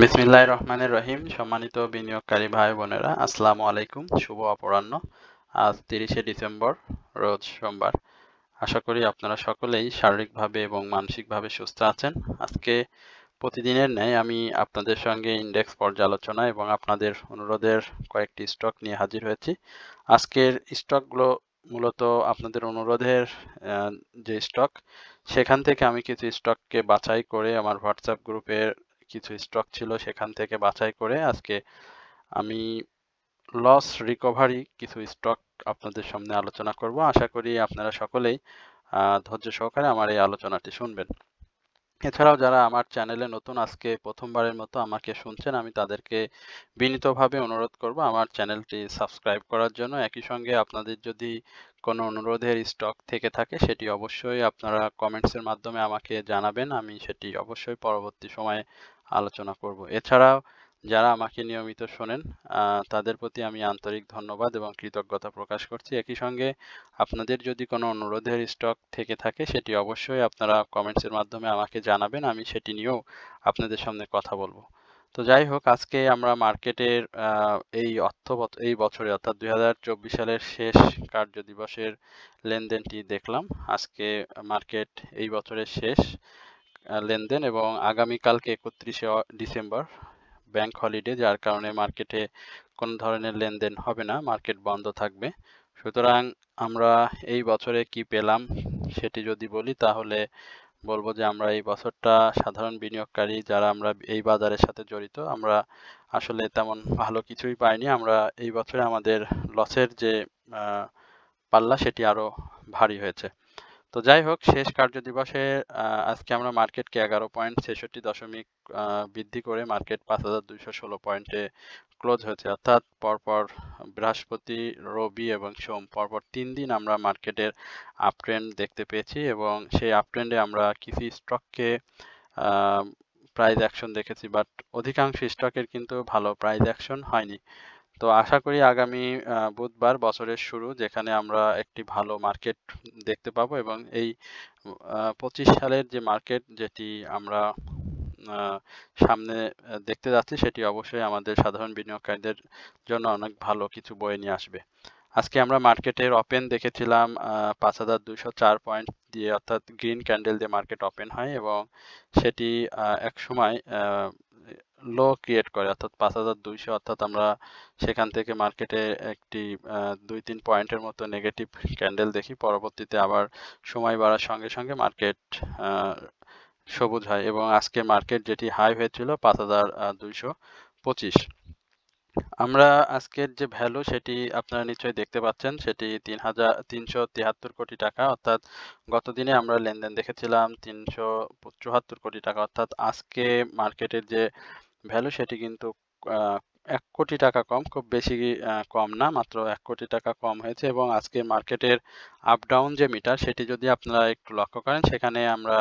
বিসমিল্লাহির রহমানির রহিম। সম্মানিত বিনিয়োগকারী ভাই বোনেরা, আসসালামু আলাইকুম। শুভ অপরাহ্ন। আজ 30শে ডিসেম্বর, রোজ সোমবার। আশা করি আপনারা সকলেই শারীরিকভাবে এবং মানসিকভাবে সুস্থ আছেন। আজকে প্রতিদিনের ন্যায় আমি আপনাদের সঙ্গে ইন্ডেক্স পর্যালোচনা এবং আপনাদের অনুরোধের কয়েকটি স্টক নিয়ে হাজির হয়েছি। আজকের স্টকগুলো মূলত আপনাদের অনুরোধের যে স্টক, সেখান থেকে আমি কিছু স্টককে বাছাই করে আমার হোয়াটসঅ্যাপ গ্রুপের কিছু স্টক ছিল সেখান থেকে বাছাই করে আজকে আমি লস রিকভারি কিছু স্টক আপনাদের সামনে আলোচনা করব। আশা করি আপনারা সকলেই ধৈর্য সহকারে আমার এই আলোচনাটি শুনবেন। এছাড়াও যারা আমার চ্যানেলে নতুন, আজকে প্রথমবারের মতো আমাকে শুনছেন, আমি তাদেরকে বিনীতভাবে অনুরোধ করব আমার চ্যানেলটি সাবস্ক্রাইব করার জন্য। একই সঙ্গে আপনাদের যদি কোনো অনুরোধের স্টক থেকে থাকে সেটি অবশ্যই আপনারা কমেন্টসের মাধ্যমে আমাকে জানাবেন, আমি সেটি অবশ্যই পরবর্তী সময়ে আলোচনা করব। এছাড়াও যারা আমাকে নিয়মিত শোনেন তাদের প্রতি আমি আন্তরিক ধন্যবাদ এবং কৃতজ্ঞতা প্রকাশ করছি। একই সঙ্গে আপনাদের যদি কোনো অনুরোধের স্টক থেকে থাকে সেটি অবশ্যই আপনারা কমেন্টসের মাধ্যমে আমাকে জানাবেন, আমি সেটি নিয়েও আপনাদের সামনে কথা বলবো। তো যাই হোক, আজকে আমরা মার্কেটের এই বছরে অর্থাৎ 2024 সালের শেষ কার্য দিবসের লেনদেনটি দেখলাম। আজকে মার্কেট এই বছরের শেষ লেনদেন এবং আগামীকালকে 31শে ডিসেম্বর ব্যাংক হলিডে, যার কারণে মার্কেটে কোনো ধরনের লেনদেন হবে না, মার্কেট বন্ধ থাকবে। সুতরাং আমরা এই বছরে কি পেলাম সেটি যদি বলি তাহলে বলবো যে আমরা এই বছরটা সাধারণ বিনিয়োগকারী যারা আমরা এই বাজারের সাথে জড়িত, আমরা আসলে তেমন ভালো কিছুই পাইনি। আমরা এই বছরে আমাদের লসের যে পাল্লা সেটি আরো ভারী হয়েছে। তো যাই হোক, শেষ কার্য দিবসে আজকে আমরা মার্কেটকে 11.66 বৃদ্ধি করে মার্কেট 5216 পয়েন্টে ক্লোজ হয়েছে, অর্থাৎ পরপর বৃহস্পতি, রবি এবং সোম পরপর 3 দিন আমরা মার্কেটের আপ ট্রেন্ড দেখতে পেয়েছি এবং সেই আপ ট্রেন্ডে আমরা কিছু স্টককে প্রাইস অ্যাকশন দেখেছি, বাট অধিকাংশ স্টকের কিন্তু ভালো প্রাইস অ্যাকশন হয়নি। তো আশা করি আগামী বুধবার, বছরের শুরু, যেখানে আমরা একটি ভালো মার্কেট দেখতে পাবো এবং এই 25 সালের যে মার্কেট যেটি আমরা সামনে দেখতে যাচ্ছি সেটি অবশ্যই আমাদের সাধারণ বিনিয়োগকারীদের জন্য অনেক ভালো কিছু বয়ে নিয়ে আসবে। আজকে আমরা মার্কেটের ওপেন দেখেছিলাম 5204 পয়েন্ট দিয়ে, অর্থাৎ গ্রিন ক্যান্ডেল দিয়ে মার্কেট ওপেন হয় এবং সেটি এক সময় লো ক্রিয়েট করে, অর্থাৎ 5200, অর্থাৎ আমরা সেখান থেকে মার্কেটে একটি 2-3 পয়েন্টের মতো নেগেটিভ ক্যান্ডেল দেখি। পরবর্তীতে আবার সময় বাড়ার সঙ্গে সঙ্গে মার্কেট সবুজ হয় এবং আজকে মার্কেট যেটি হাই হয়েছিল 5225। আমরা আজকের যে ভ্যালু সেটি আপনারা নিশ্চয়ই দেখতে পাচ্ছেন, সেটি 373 কোটি টাকা, অর্থাৎ গতদিনে আমরা লেনদেন দেখেছিলাম 374 কোটি টাকা, অর্থাৎ আজকে মার্কেটের যে ভ্যালু সেটি কিন্তু 1 কোটি টাকা কম, খুব বেশি কম না, মাত্র 1 কোটি টাকা কম হয়েছে। এবং আজকে মার্কেটের আপ ডাউন যে মিটার সেটি যদি আপনারা একটু লক্ষ্য করেন, সেখানে আমরা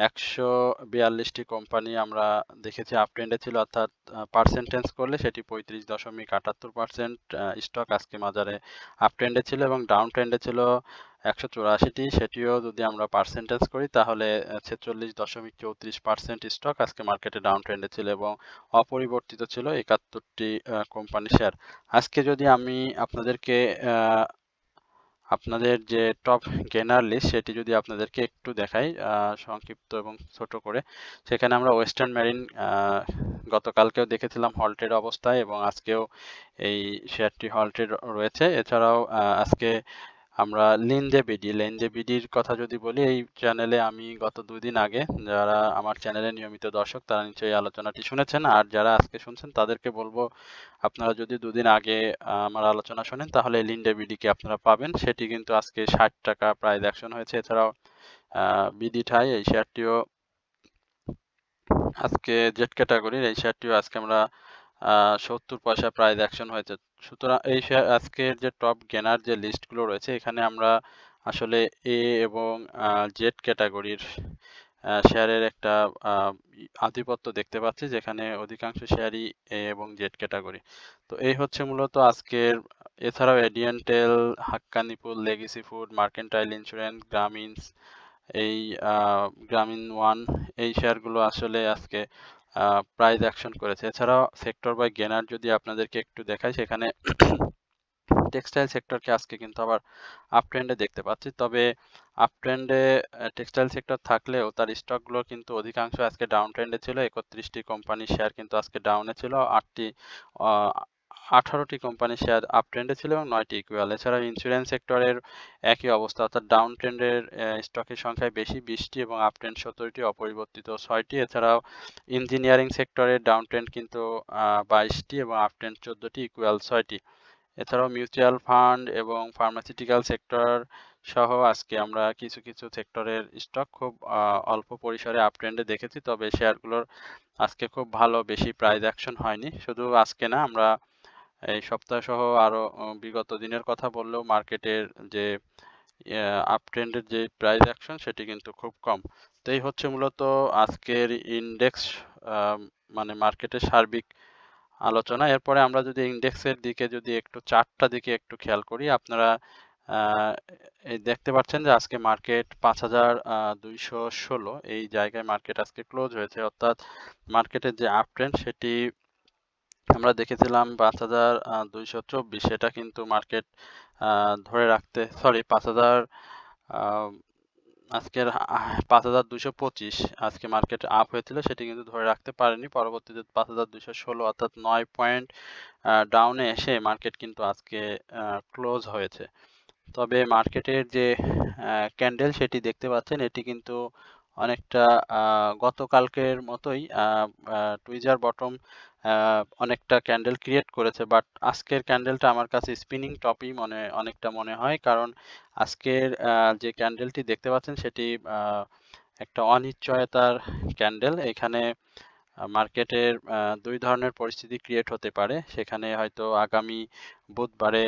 142টি কোম্পানি আমরা দেখেছি আপ ট্রেন্ডে ছিল, অর্থাৎ পার্সেন্টেজ করলে সেটি 35.78% স্টক আজকে বাজারে আপ ট্রেন্ডে ছিল এবং ডাউন ট্রেন্ডে ছিল 184টি, সেটিও যদি আমরা পার্সেন্টেজ করি তাহলে 46.34% স্টক আজকে মার্কেটে ডাউন ট্রেন্ডে ছিল এবং অপরিবর্তিত ছিল 71টি কোম্পানি শেয়ার। আজকে যদি আমি আপনাদেরকে আপনাদের যে টপ গেইনার লিস্ট সেটি যদি আপনাদেরকে একটু দেখাই সংক্ষিপ্ত এবং ছোট করে, সেখানে আমরা ওয়েস্টার্ন মেরিন গতকালকেও দেখেছিলাম হল্টেড অবস্থায় এবং আজকেও এই শেয়ারটি হল্টেড রয়েছে। এছাড়াও আজকে আমরা লেনজেবিডির কথা যদি বলি, এই চ্যানেলে আমি গত 2 দিন আগে, যারা আমার চ্যানেলে নিয়মিত দর্শক তারা নিশ্চয়ই আলোচনাটি শুনেছেন, আর যারা আজকে শুনছেন তাদেরকে বলবো আপনারা যদি 2 দিন আগে আমার আলোচনা শোনেন তাহলে লেনজেবিডিকে আপনারা পাবেন। সেটি কিন্তু আজকে 60 টাকা প্রাইস অ্যাকশন হয়েছে। এছাড়াও বিডিঠাই, এই শেয়ারটিও আজকে জেড ক্যাটাগরির, এই শেয়ারটিও আজকে আমরা 70 পয়সা প্রাইস অ্যাকশন হয়েছে। সুতরাং এই আজকের যে টপ গেনার যে লিস্টগুলো রয়েছে, এখানে আমরা আসলে এ এবং জেড ক্যাটাগরির শেয়ারের একটা আধিপত্য দেখতে পাচ্ছি, যেখানে অধিকাংশ শেয়ারই এ এবং জেড ক্যাটাগরি। তো এই হচ্ছে মূলত আজকের। এছাড়াও এডিয়েন্টেল, হাক্কানিপুল, লেগেসি ফুড, মার্কেন্টাইল ইন্স্যুরেন্স, গ্রামীণ ওয়ান, এই শেয়ারগুলো আসলে আজকে প্রাইস অ্যাকশন করেছে। এছাড়াও সেক্টর বাই গেনার যদি আপনাদেরকে একটু দেখাই, সেখানে টেক্সটাইল সেক্টরকে আজকে কিন্তু আবার আপ ট্রেন্ডে দেখতে পাচ্ছি। তবে আপ ট্রেন্ডে টেক্সটাইল সেক্টর থাকলেও তার স্টকগুলো কিন্তু অধিকাংশ আজকে ডাউন ট্রেন্ডে ছিল। 31টি কোম্পানির শেয়ার কিন্তু আজকে ডাউনে ছিল। 18টি কোম্পানির শেয়ার আপ ট্রেন্ডে ছিল এবং 9টি ইকুয়াল। এছাড়াও ইন্স্যুরেন্স সেক্টরের একই অবস্থা, অর্থাৎ ডাউন ট্রেন্ডের স্টকের সংখ্যায় বেশি 20টি এবং আপ ট্রেন্ড 17টি, অপরিবর্তিত 6টি। এছাড়াও ইঞ্জিনিয়ারিং সেক্টরের ডাউন ট্রেন্ড কিন্তু 22টি এবং আপ ট্রেন্ড 14টি, ইকুয়াল 6টি। এছাড়াও মিউচুয়াল ফান্ড এবং ফার্মাসিউটিক্যাল সেক্টর সহ আজকে আমরা কিছু কিছু সেক্টরের স্টক খুব অল্প পরিসরে আপ ট্রেন্ডে দেখেছি। তবে শেয়ারগুলোর আজকে খুব ভালো বেশি প্রাইস অ্যাকশন হয়নি। শুধু আজকে না, আমরা এই সপ্তাহ সহ আরো বিগত দিনের কথা বললেও মার্কেটের যে আপ ট্রেন্ডের যে প্রাইস অ্যাকশন সেটি কিন্তু খুব কম। তো এই হচ্ছে মূলত আজকের ইন্ডেক্স মানে মার্কেটের সার্বিক আলোচনা। এরপরে আমরা যদি ইন্ডেক্সের দিকে যদি একটু চার্টটা দিকে একটু খেয়াল করি, আপনারা এই দেখতে পাচ্ছেন যে আজকে মার্কেট 5216 এই জায়গায় মার্কেট আজকে ক্লোজ হয়েছে। অর্থাৎ মার্কেটের যে আপ ট্রেন্ড সেটি আমরা দেখেছিলাম 5224, সেটা কিন্তু মার্কেট ধরে রাখতে, সরি 5000, আজকের 5225 আজকে মার্কেট আপ হয়েছিল, সেটি কিন্তু ধরে রাখতে পারেনি। পরবর্তীতে 5216 অর্থাৎ 9 পয়েন্ট ডাউনে এসে মার্কেট কিন্তু আজকে ক্লোজ হয়েছে। তবে মার্কেটের যে ক্যান্ডেল সেটি দেখতে পাচ্ছেন, এটি কিন্তু অনেকটা গতকালকের মতোই টুইজার বটম অনেকটা ক্যান্ডেল ক্রিয়েট করেছে, বাট আজকের ক্যান্ডেলটা আমার কাছে স্পিনিং টপই অনেকটা মনে হয়। কারণ আজকের যে ক্যান্ডেলটি দেখতে পাচ্ছেন সেটি একটা অনিশ্চয়তার ক্যান্ডেল। এখানে মার্কেটের দুই ধরনের পরিস্থিতি ক্রিয়েট হতে পারে। সেখানে হয়তো আগামী বুধবারে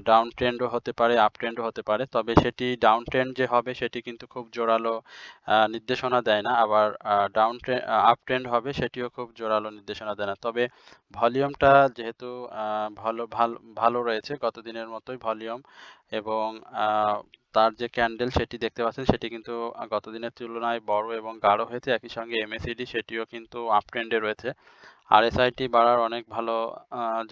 ডাউন ট্রেন্ডও হতে পারে, আপ ট্রেন্ডও হতে পারে। তবে সেটি ডাউন ট্রেন্ড যে হবে সেটি কিন্তু খুব জোরালো নির্দেশনা দেয় না, আবার আপ ট্রেন্ড হবে সেটিও খুব জোরালো নির্দেশনা দেয় না। তবে ভলিউমটা যেহেতু ভালো ভালো ভালো রয়েছে, গতদিনের মতোই ভলিউম, এবং তার যে ক্যান্ডেল সেটি দেখতে পাচ্ছেন সেটি কিন্তু গতদিনের তুলনায় বড় এবং গাঢ় হয়েছে। একই সঙ্গে MACD সেটিও কিন্তু আপ ট্রেন্ডে রয়েছে। RSI বাড়ার অনেক ভালো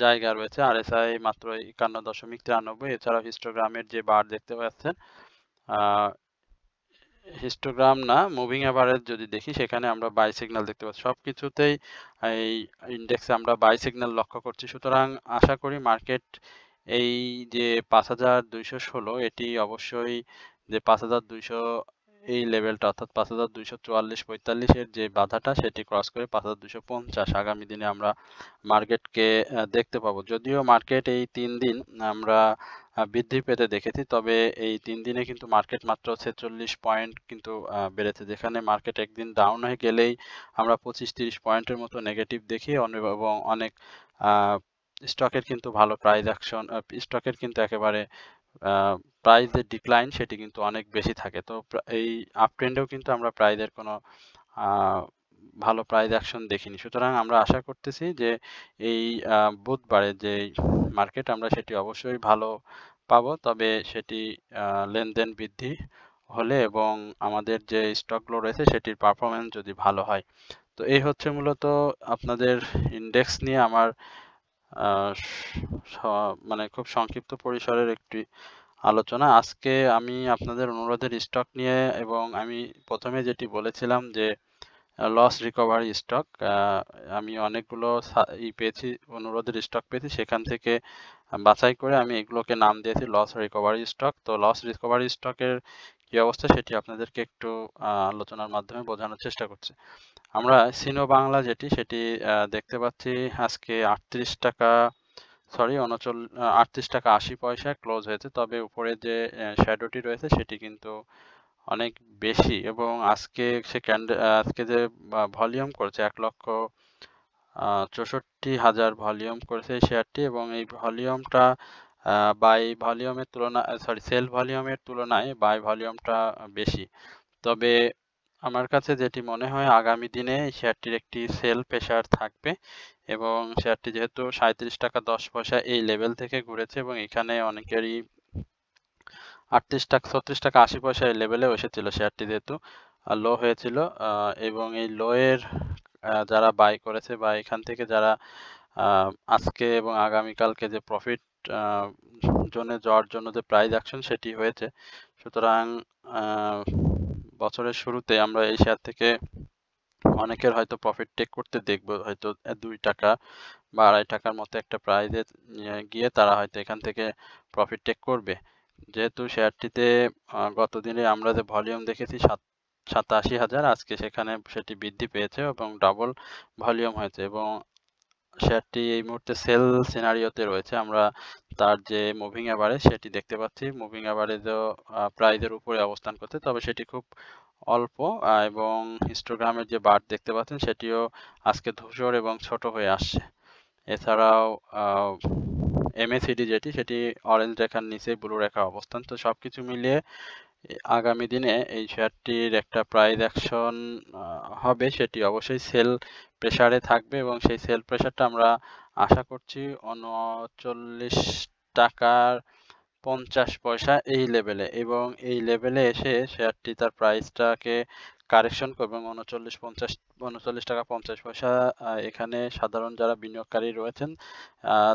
জায়গা রয়েছে। RSI মাত্র 51.93। এছাড়াও হিস্টোগ্রামের যে বার দেখতে পাচ্ছেন, হিস্টোগ্রাম না, মুভিং অ্যাভারেজ যদি দেখি সেখানে আমরা বাই সিগন্যাল দেখতে পাচ্ছি। সবকিছুতেই এই ইন্ডেক্সে আমরা বাই সিগন্যাল লক্ষ্য করছি। সুতরাং আশা করি মার্কেট এই যে 5216 এটি অবশ্যই যে 5200 এই লেভেলটা, অর্থাৎ 5244-45 এর যে বাধাটা সেটি ক্রস করে 5250 আগামী দিনে আমরা মার্কেটকে দেখতে পাবো। যদিও মার্কেট এই 3 দিন আমরা বৃদ্ধি পেতে দেখেছি, তবে এই 3 দিনে কিন্তু মার্কেট মাত্র 46 পয়েন্ট কিন্তু বেড়েছে। যেখানে মার্কেট একদিন ডাউন হয়ে গেলেই আমরা 25-30 পয়েন্টের মতো নেগেটিভ দেখি, এবং অনেক স্টকের কিন্তু ভালো প্রাইস অ্যাকশন, স্টকের কিন্তু একেবারে প্রাইসের ডিক্লাইন সেটি কিন্তু অনেক বেশি থাকে। তো এই আপ ট্রেন্ডেও কিন্তু আমরা প্রাইসের কোনো ভালো প্রাইস অ্যাকশন দেখিনি। সুতরাং আমরা আশা করতেছি যে এই বুধবারে যে মার্কেট আমরা সেটি অবশ্যই ভালো পাবো। তবে সেটি লেনদেন বৃদ্ধি হলে এবং আমাদের যে স্টকগুলো রয়েছে সেটির পারফরমেন্স যদি ভালো হয়। তো এই হচ্ছে মূলত আপনাদের ইন্ডেক্স নিয়ে আমার মানে খুব সংক্ষিপ্ত পরিসরের একটি আলোচনা। আজকে আমি আপনাদের অনুরোধের স্টক নিয়ে, এবং আমি প্রথমে যেটি বলেছিলাম যে লস রিকভারি স্টক, আমি অনেকগুলো পেয়েছি, অনুরোধের স্টক পেয়েছি, সেখান থেকে বাছাই করে আমি এগুলোকে নাম দিয়েছি লস রিকভারি স্টক। তো লস রিকভারি স্টকের কি অবস্থা সেটি আপনাদেরকে একটু আলোচনার মাধ্যমে বোঝানোর চেষ্টা করছি। আমরা সিনো বাংলা যেটি সেটি দেখতে পাচ্ছি আজকে 38 টাকা, সরি 38 টাকা 80 পয়সায় ক্লোজ হয়েছে। তবে উপরে যে শ্যাডোটি রয়েছে সেটি কিন্তু অনেক বেশি, এবং আজকে সে আজকে যে ভলিউম করেছে 1,64,000 ভলিউম করেছে এই শেয়ারটি, এবং এই ভলিউমটা বাই ভলিউমের তুলনায়, সরি সেল ভলিউমের তুলনায় বাই ভলিউমটা বেশি। তবে আমার কাছে যেটি মনে হয় আগামী দিনে এই শেয়ারটির একটি সেল প্রেসার থাকবে, এবং শেয়ারটি যেহেতু 37 টাকা 10 পয়সা এই লেভেল থেকে ঘুরেছে, এবং এখানে অনেকেরই 38 টাকা 36 টাকা 80 পয়সা এই লেভেলেও এসেছিল শেয়ারটি, যেহেতু লো হয়েছিল, এবং এই লো এর যারা বাই করেছে বা এখান থেকে যারা আজকে এবং আগামীকালকে যে প্রফিট জোনে যাওয়ার জন্য যে প্রাইস অ্যাকশন সেটি হয়েছে। সুতরাং বছরের শুরুতে আমরা এই শেয়ার থেকে অনেকের হয়তো প্রফিট টেক করতে দেখব, হয়তো 2 টাকা বা 2.5 টাকার মতো একটা প্রাইজে গিয়ে তারা হয়তো এখান থেকে প্রফিট টেক করবে। যেহেতু শেয়ারটিতে গত দিনে আমরা যে ভলিউম দেখেছি 87,000, আজকে সেখানে সেটি বৃদ্ধি পেয়েছে এবং ডাবল ভলিউম হয়েছে এবং শেয়ারটি এই মুহূর্তে সেল সিনারিওতে রয়েছে। আমরা তার যে মুভিং অ্যাভারেজ সেটি দেখতে পাচ্ছি। মুভিং অ্যাভারেজও প্রাইজের উপরে অবস্থান করছে, তবে সেটি খুব অল্প এবং হিস্টোগ্রামের যে বার দেখতে পাচ্ছেন সেটিও আজকে ধূসর এবং ছোট হয়ে আসছে। এছাড়াও MACD যেটি সেটি অরেঞ্জ রেখার নিচে ব্লু রেখার অবস্থান। তো সবকিছু মিলিয়ে আগামী দিনে এই শেয়ারটির একটা প্রাইস অ্যাকশন হবে, সেটি অবশ্যই সেল প্রেসারে থাকবে এবং সেই সেল প্রেসারটা আমরা আশা করছি 39 টাকার 50 পয়সা এই লেভেলে, এবং এই লেভেলে এসে শেয়ারটি তার প্রাইসটাকে কারেকশন করবে এবং 39 টাকা 50 পয়সা এখানে সাধারণ যারা বিনিয়োগকারী রয়েছেন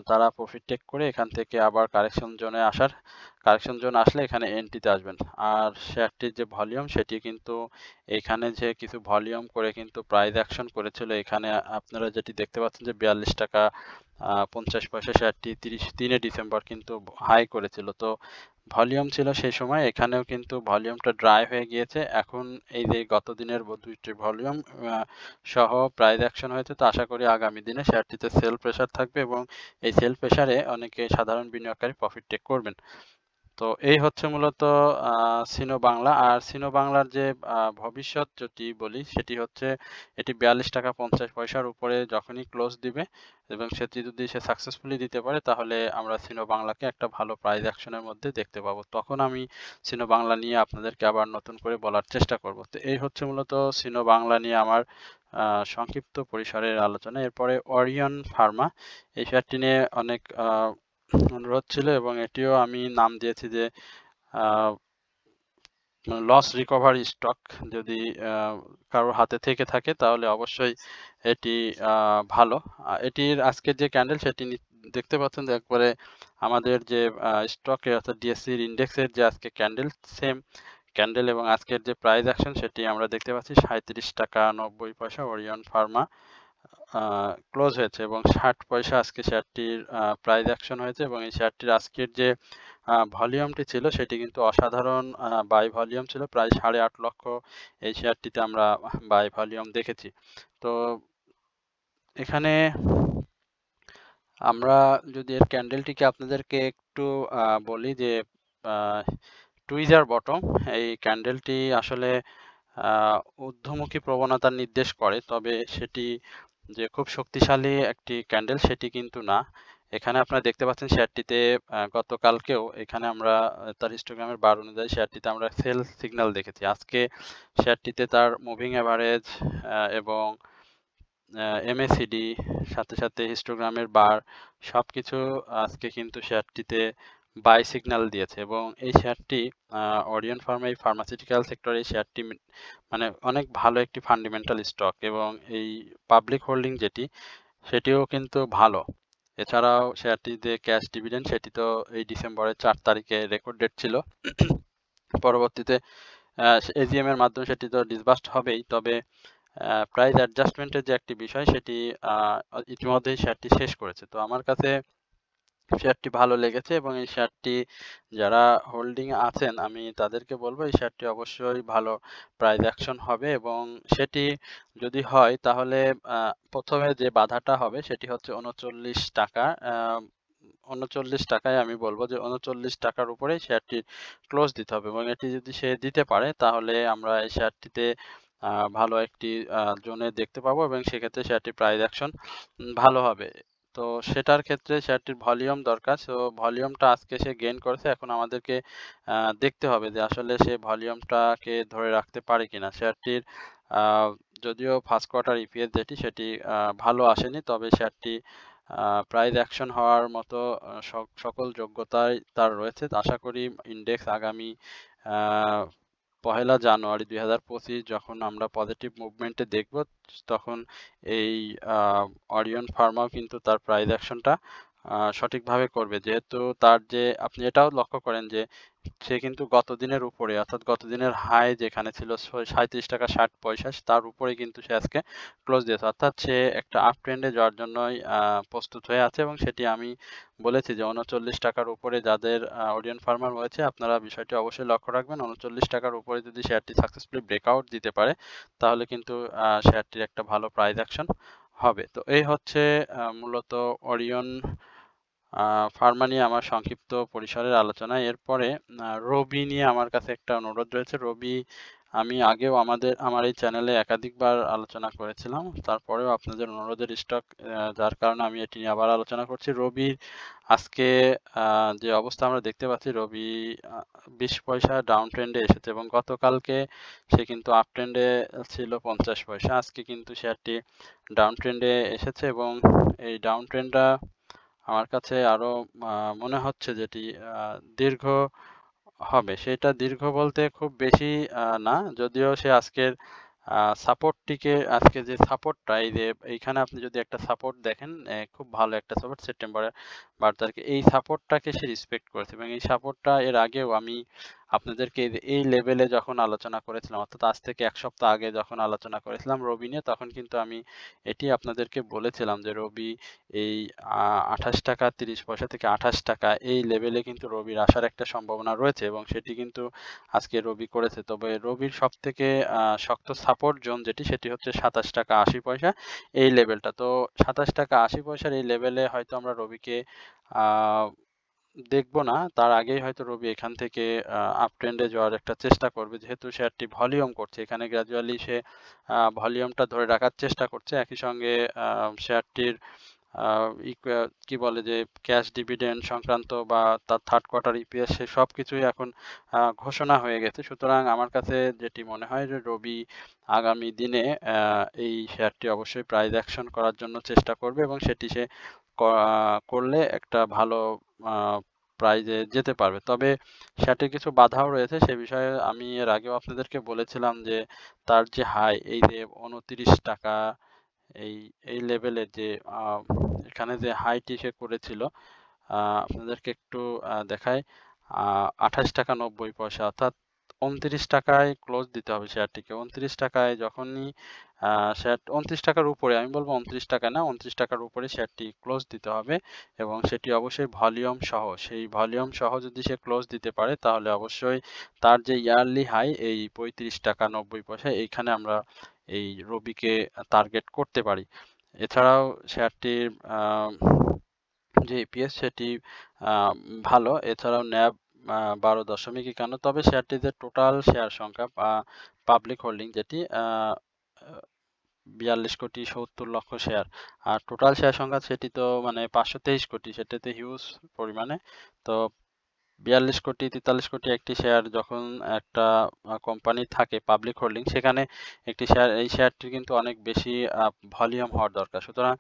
তারা প্রফিট টেক করে এখান থেকে আবার কারেকশন জোন আসলে এখানে এন্ট্রিতে আসবেন। আর শেয়ারটির যে ভলিউম সেটি কিন্তু এখানে যে কিছু ভলিউম করে কিন্তু প্রাইস অ্যাকশন করেছিল, এখানে আপনারা যেটি দেখতে পাচ্ছেন যে 42 টাকা 50 পয়সা শেয়ারটি 3 ডিসেম্বর কিন্তু হাই করেছিল। তো ভলিউম ছিল সেই সময়, এখানেও কিন্তু ভলিউমটা ড্রাই হয়ে গিয়েছে। এখন এই যে গত দিনের দুইটি ভলিউম সহ প্রাইস অ্যাকশন হয়েছে, তো আশা করি আগামী দিনে শেয়ারটিতে সেল প্রেসার থাকবে এবং এই সেল প্রেসারে অনেকে সাধারণ বিনিয়োগকারী প্রফিট টেক করবেন। তো এই হচ্ছে মূলত সিনো বাংলা। আর সিনো বাংলার যে ভবিষ্যৎ যদি বলি সেটি হচ্ছে এটি 42 টাকা 50 পয়সার উপরে যখনই ক্লোজ দিবে এবং সেটি যদি সে সাকসেসফুলি দিতে পারে তাহলে আমরা সিনো বাংলাকে একটা ভালো প্রাইস অ্যাকশনের মধ্যে দেখতে পাবো। তখন আমি সিনো বাংলা নিয়ে আপনাদেরকে আবার নতুন করে বলার চেষ্টা করব। তো এই হচ্ছে মূলত সিনো বাংলা নিয়ে আমার সংক্ষিপ্ত পরিসরের আলোচনা। এরপরে ওরিয়ন ফার্মা, এই শেয়ারটি নিয়ে অনেক অনুরোধ ছিল এবং এটিও আমি নাম দিয়েছি যে লস রিকভারি স্টক। যদি কারোর হাতে থেকে থাকে তাহলে অবশ্যই এটি ভালো। এটির আজকের যে ক্যান্ডেল সেটি দেখতে পাচ্ছেন যে একবারে আমাদের যে স্টকে অর্থাৎ ডিএসসির ইন্ডেক্সের যে আজকে ক্যান্ডেল, সেম ক্যান্ডেল এবং আজকের যে প্রাইস অ্যাকশন সেটি আমরা দেখতে পাচ্ছি 37 টাকা 90 পয়সা ওরিয়ন ফার্মা ক্লোজ হয়েছে এবং 60 পয়সা আজকে শেয়ারটির প্রাইস অ্যাকশন হয়েছে এবং এই শেয়ারটির আজকের যে ভলিউমটি ছিল সেটি কিন্তু অসাধারণ বাই ভলিউম ছিল, প্রায় 8.5 লক্ষ এই শেয়ারটিতে আমরা বাই ভলিউম দেখেছি। তো এখানে আমরা যদি এর ক্যান্ডেলটিকে আপনাদেরকে একটু বলি যে টুইজার বটম, এই ক্যান্ডেলটি আসলে ঊর্ধ্বমুখী প্রবণতা নির্দেশ করে, তবে সেটি যে খুব শক্তিশালী একটি ক্যান্ডেল সেটি কিন্তু না। এখানে আপনারা দেখতে পাচ্ছেন শেয়ারটিতে গতকালকেও এখানে আমরা তার হিস্টোগ্রামের বার অনুযায়ী শেয়ারটিতে আমরা সেল সিগন্যাল দেখেছি। আজকে শেয়ারটিতে তার মুভিং অ্যাভারেজ এবং MACD সাথে সাথে হিস্টোগ্রামের বার সবকিছু আজকে কিন্তু শেয়ারটিতে বাই সিগন্যাল দিয়েছে এবং এই শেয়ারটি ওরিয়ন ফার্মা, এই ফার্মাসিউটিক্যাল সেক্টরে এই শেয়ারটি মানে অনেক ভালো একটি ফান্ডামেন্টাল স্টক এবং এই পাবলিক হোল্ডিং যেটি সেটিও কিন্তু ভালো। এছাড়াও শেয়ারটি যে ক্যাশ ডিভিডেন্ড সেটি তো এই ডিসেম্বরের 4 তারিখে রেকর্ড ডেট ছিল। পরবর্তীতে AGM এর মাধ্যমে সেটি তো ডিসবার্সড হবেই, তবে প্রাইস অ্যাডজাস্টমেন্টের যে একটি বিষয় সেটি ইতিমধ্যেই শেয়ারটি শেষ করেছে। তো আমার কাছে শেয়ারটি ভালো লেগেছে এবং এই শেয়ারটি যারা হোল্ডিং আছেন আমি তাদেরকে বলবো এই শেয়ারটি অবশ্যই ভালো প্রাইস অ্যাকশন হবে এবং সেটি যদি হয় তাহলে প্রথমে যে বাধাটা হবে সেটি হচ্ছে 39 টাকা। 39 টাকায় আমি বলবো যে 39 টাকার উপরে শেয়ারটির ক্লোজ দিতে হবে এবং এটি যদি সে দিতে পারে তাহলে আমরা এই শেয়ারটিতে ভালো একটি জোনে দেখতে পাবো এবং সেক্ষেত্রে শেয়ারটির প্রাইস অ্যাকশন ভালো হবে। তো সেটার ক্ষেত্রে শেয়ারটির ভলিউম দরকার। সো ভলিউমটা আজকে সে গেইন করেছে, এখন আমাদেরকে দেখতে হবে যে আসলে সে ভলিউমটাকে ধরে রাখতে পারে কিনা। শেয়ারটির যদিও ফার্স্ট কোয়ার্টার ইপিএস যেটি সেটি ভালো আসেনি, তবে শেয়ারটি প্রাইস অ্যাকশন হওয়ার মতো সকল যোগ্যতাই তার রয়েছে। আশা করি ইন্ডেক্স আগামী পহেলা জানুয়ারি 2025 যখন আমরা পজিটিভ মুভমেন্টে দেখব, তখন এই অরিয়ন ফার্মাও কিন্তু তার প্রাইস অ্যাকশনটা সঠিকভাবে করবে। যেহেতু তার যে আপনি এটাও লক্ষ্য করেন যে সে কিন্তু গত দিনের উপরে, অর্থাৎ গত দিনের হাই যেখানে ছিল 37 টাকা 60 পয়সা, তার উপরে কিন্তু সে আজকে ক্লোজ দিয়েছে। অর্থাৎ সে একটা আপ ট্রেন্ডে যাওয়ার জন্যই প্রস্তুত হয়ে আছে, এবং সেটি আমি বলেছি যে 39 টাকার উপরে যাদের ওরিয়ন ফার্মা রয়েছে আপনারা বিষয়টি অবশ্যই লক্ষ্য রাখবেন। 39 টাকার উপরে যদি শেয়ারটি সাকসেসফুলি ব্রেকআউট দিতে পারে তাহলে কিন্তু শেয়ারটির একটা ভালো প্রাইস অ্যাকশন হবে। তো এই হচ্ছে মূলত ওরিয়ন ফার্মা নিয়ে আমার সংক্ষিপ্ত পরিসরের আলোচনা। এরপরে রবি নিয়ে আমার কাছে একটা অনুরোধ রয়েছে। রবি আমি আগেও আমার এই চ্যানেলে একাধিকবার আলোচনা করেছিলাম, তারপরেও আপনাদের অনুরোধের স্টক যার কারণে আমি এটি নিয়ে আবার আলোচনা করছি। রবির আজকে যে অবস্থা আমরা দেখতে পাচ্ছি, রবি 20 পয়সা ডাউন ট্রেন্ডে এসেছে, এবং গতকালকে সে কিন্তু আপ ট্রেন্ডে ছিল 50 পয়সা। আজকে কিন্তু শেয়ারটি ডাউন ট্রেন্ডে এসেছে, এবং এই ডাউন ট্রেন্ডটা আমার কাছে আরো মনে হচ্ছে যেটি দীর্ঘ হবে। সেটা দীর্ঘ বলতে খুব বেশি না, যদিও সে আজকের সাপোর্টটিকে, আজকে যে সাপোর্টটা, এই যে এইখানে আপনি যদি একটা সাপোর্ট দেখেন, খুব ভালো একটা সাপোর্ট, সেপ্টেম্বরের 12 তারিখে এই সাপোর্টটাকে সে রেসপেক্ট করেছে, এবং এই সাপোর্টটা এর আগেও আমি আপনাদেরকে এই লেভেলে যখন আলোচনা করেছিলাম, অর্থাৎ আজ থেকে 1 সপ্তাহ আগে যখন আলোচনা করেছিলাম রবি নিয়ে, তখন কিন্তু আমি এটি আপনাদেরকে বলেছিলাম যে রবি এই 28 টাকা 30 পয়সা থেকে 28 টাকা এই লেভেলে কিন্তু রবির আসার একটা সম্ভাবনা রয়েছে, এবং সেটি কিন্তু আজকে রবি করেছে। তবে রবির সব থেকে শক্ত সাপোর্ট জোন যেটি, সেটি হচ্ছে 27 টাকা 80 পয়সা এই লেভেলটা। তো 27 টাকা 80 পয়সার এই লেভেলে হয়তো আমরা রবিকে দেখবো না, তার আগেই হয়তো রবি এখান থেকে আপ ট্রেন্ডে যাওয়ার একটা চেষ্টা করবে, যেহেতু শেয়ারটি ভলিউম করছে। এখানে গ্র্যাজুয়ালি সে ভলিউমটা ধরে রাখার চেষ্টা করছে। একই সঙ্গে শেয়ারটির কি বলে যে ক্যাশ ডিভিডেন্ড সংক্রান্ত বা তার থার্ড কোয়ার্টার ইপিএস সে সব কিছুই এখন ঘোষণা হয়ে গেছে। সুতরাং আমার কাছে যেটি মনে হয় যে রবি আগামী দিনে এই শেয়ারটি অবশ্যই প্রাইস অ্যাকশন করার জন্য চেষ্টা করবে, এবং সেটি সে করলে একটা ভালো প্রাইজে যেতে পারবে। তবে শেয়ারটির কিছু বাধাও রয়েছে, সে বিষয়ে আমি এর আগেও আপনাদেরকে বলেছিলাম যে তার যে হাই, এই যে 29 টাকা এই এই লেভেলের যে এখানে যে হাইটি সে করেছিল, আপনাদেরকে একটু দেখাই, 28 টাকা 90 পয়সা, অর্থাৎ 29 টাকায় ক্লোজ দিতে হবে শেয়ারটিকে। 29 টাকায় যখনই শেয়ার 29 টাকার উপরে, আমি বলবো 29 টাকা না, 29 টাকার উপরে শেয়ারটি ক্লোজ দিতে হবে, এবং সেটি অবশ্যই ভলিউম সহ। সেই ভলিউম সহ যদি সে ক্লোজ দিতে পারে তাহলে অবশ্যই তার যে ইয়ারলি হাই এই 35 টাকা 90 পয়সা, এইখানে আমরা এই রবিকে টার্গেট করতে পারি। এছাড়াও শেয়ারটির যে ইপিএস সেটি ভালো। এছাড়াও ন্যাব 12.51, তবে শেয়ারটিতে টোটাল শেয়ার সংখ্যা পাবলিক হোল্ডিং যেটি 42 কোটি 70 লক্ষ শেয়ার, আর টোটাল শেয়ার সংখ্যা সেটি তো মানে 523 কোটি, সেটাতে হিউজ পরিমাণে। তো 42 কোটি 43 কোটি একটি শেয়ার যখন একটা কোম্পানি থাকে পাবলিক হোল্ডিং, সেখানে একটি শেয়ার, এই শেয়ারটির কিন্তু অনেক বেশি ভলিউম হওয়ার দরকার। সুতরাং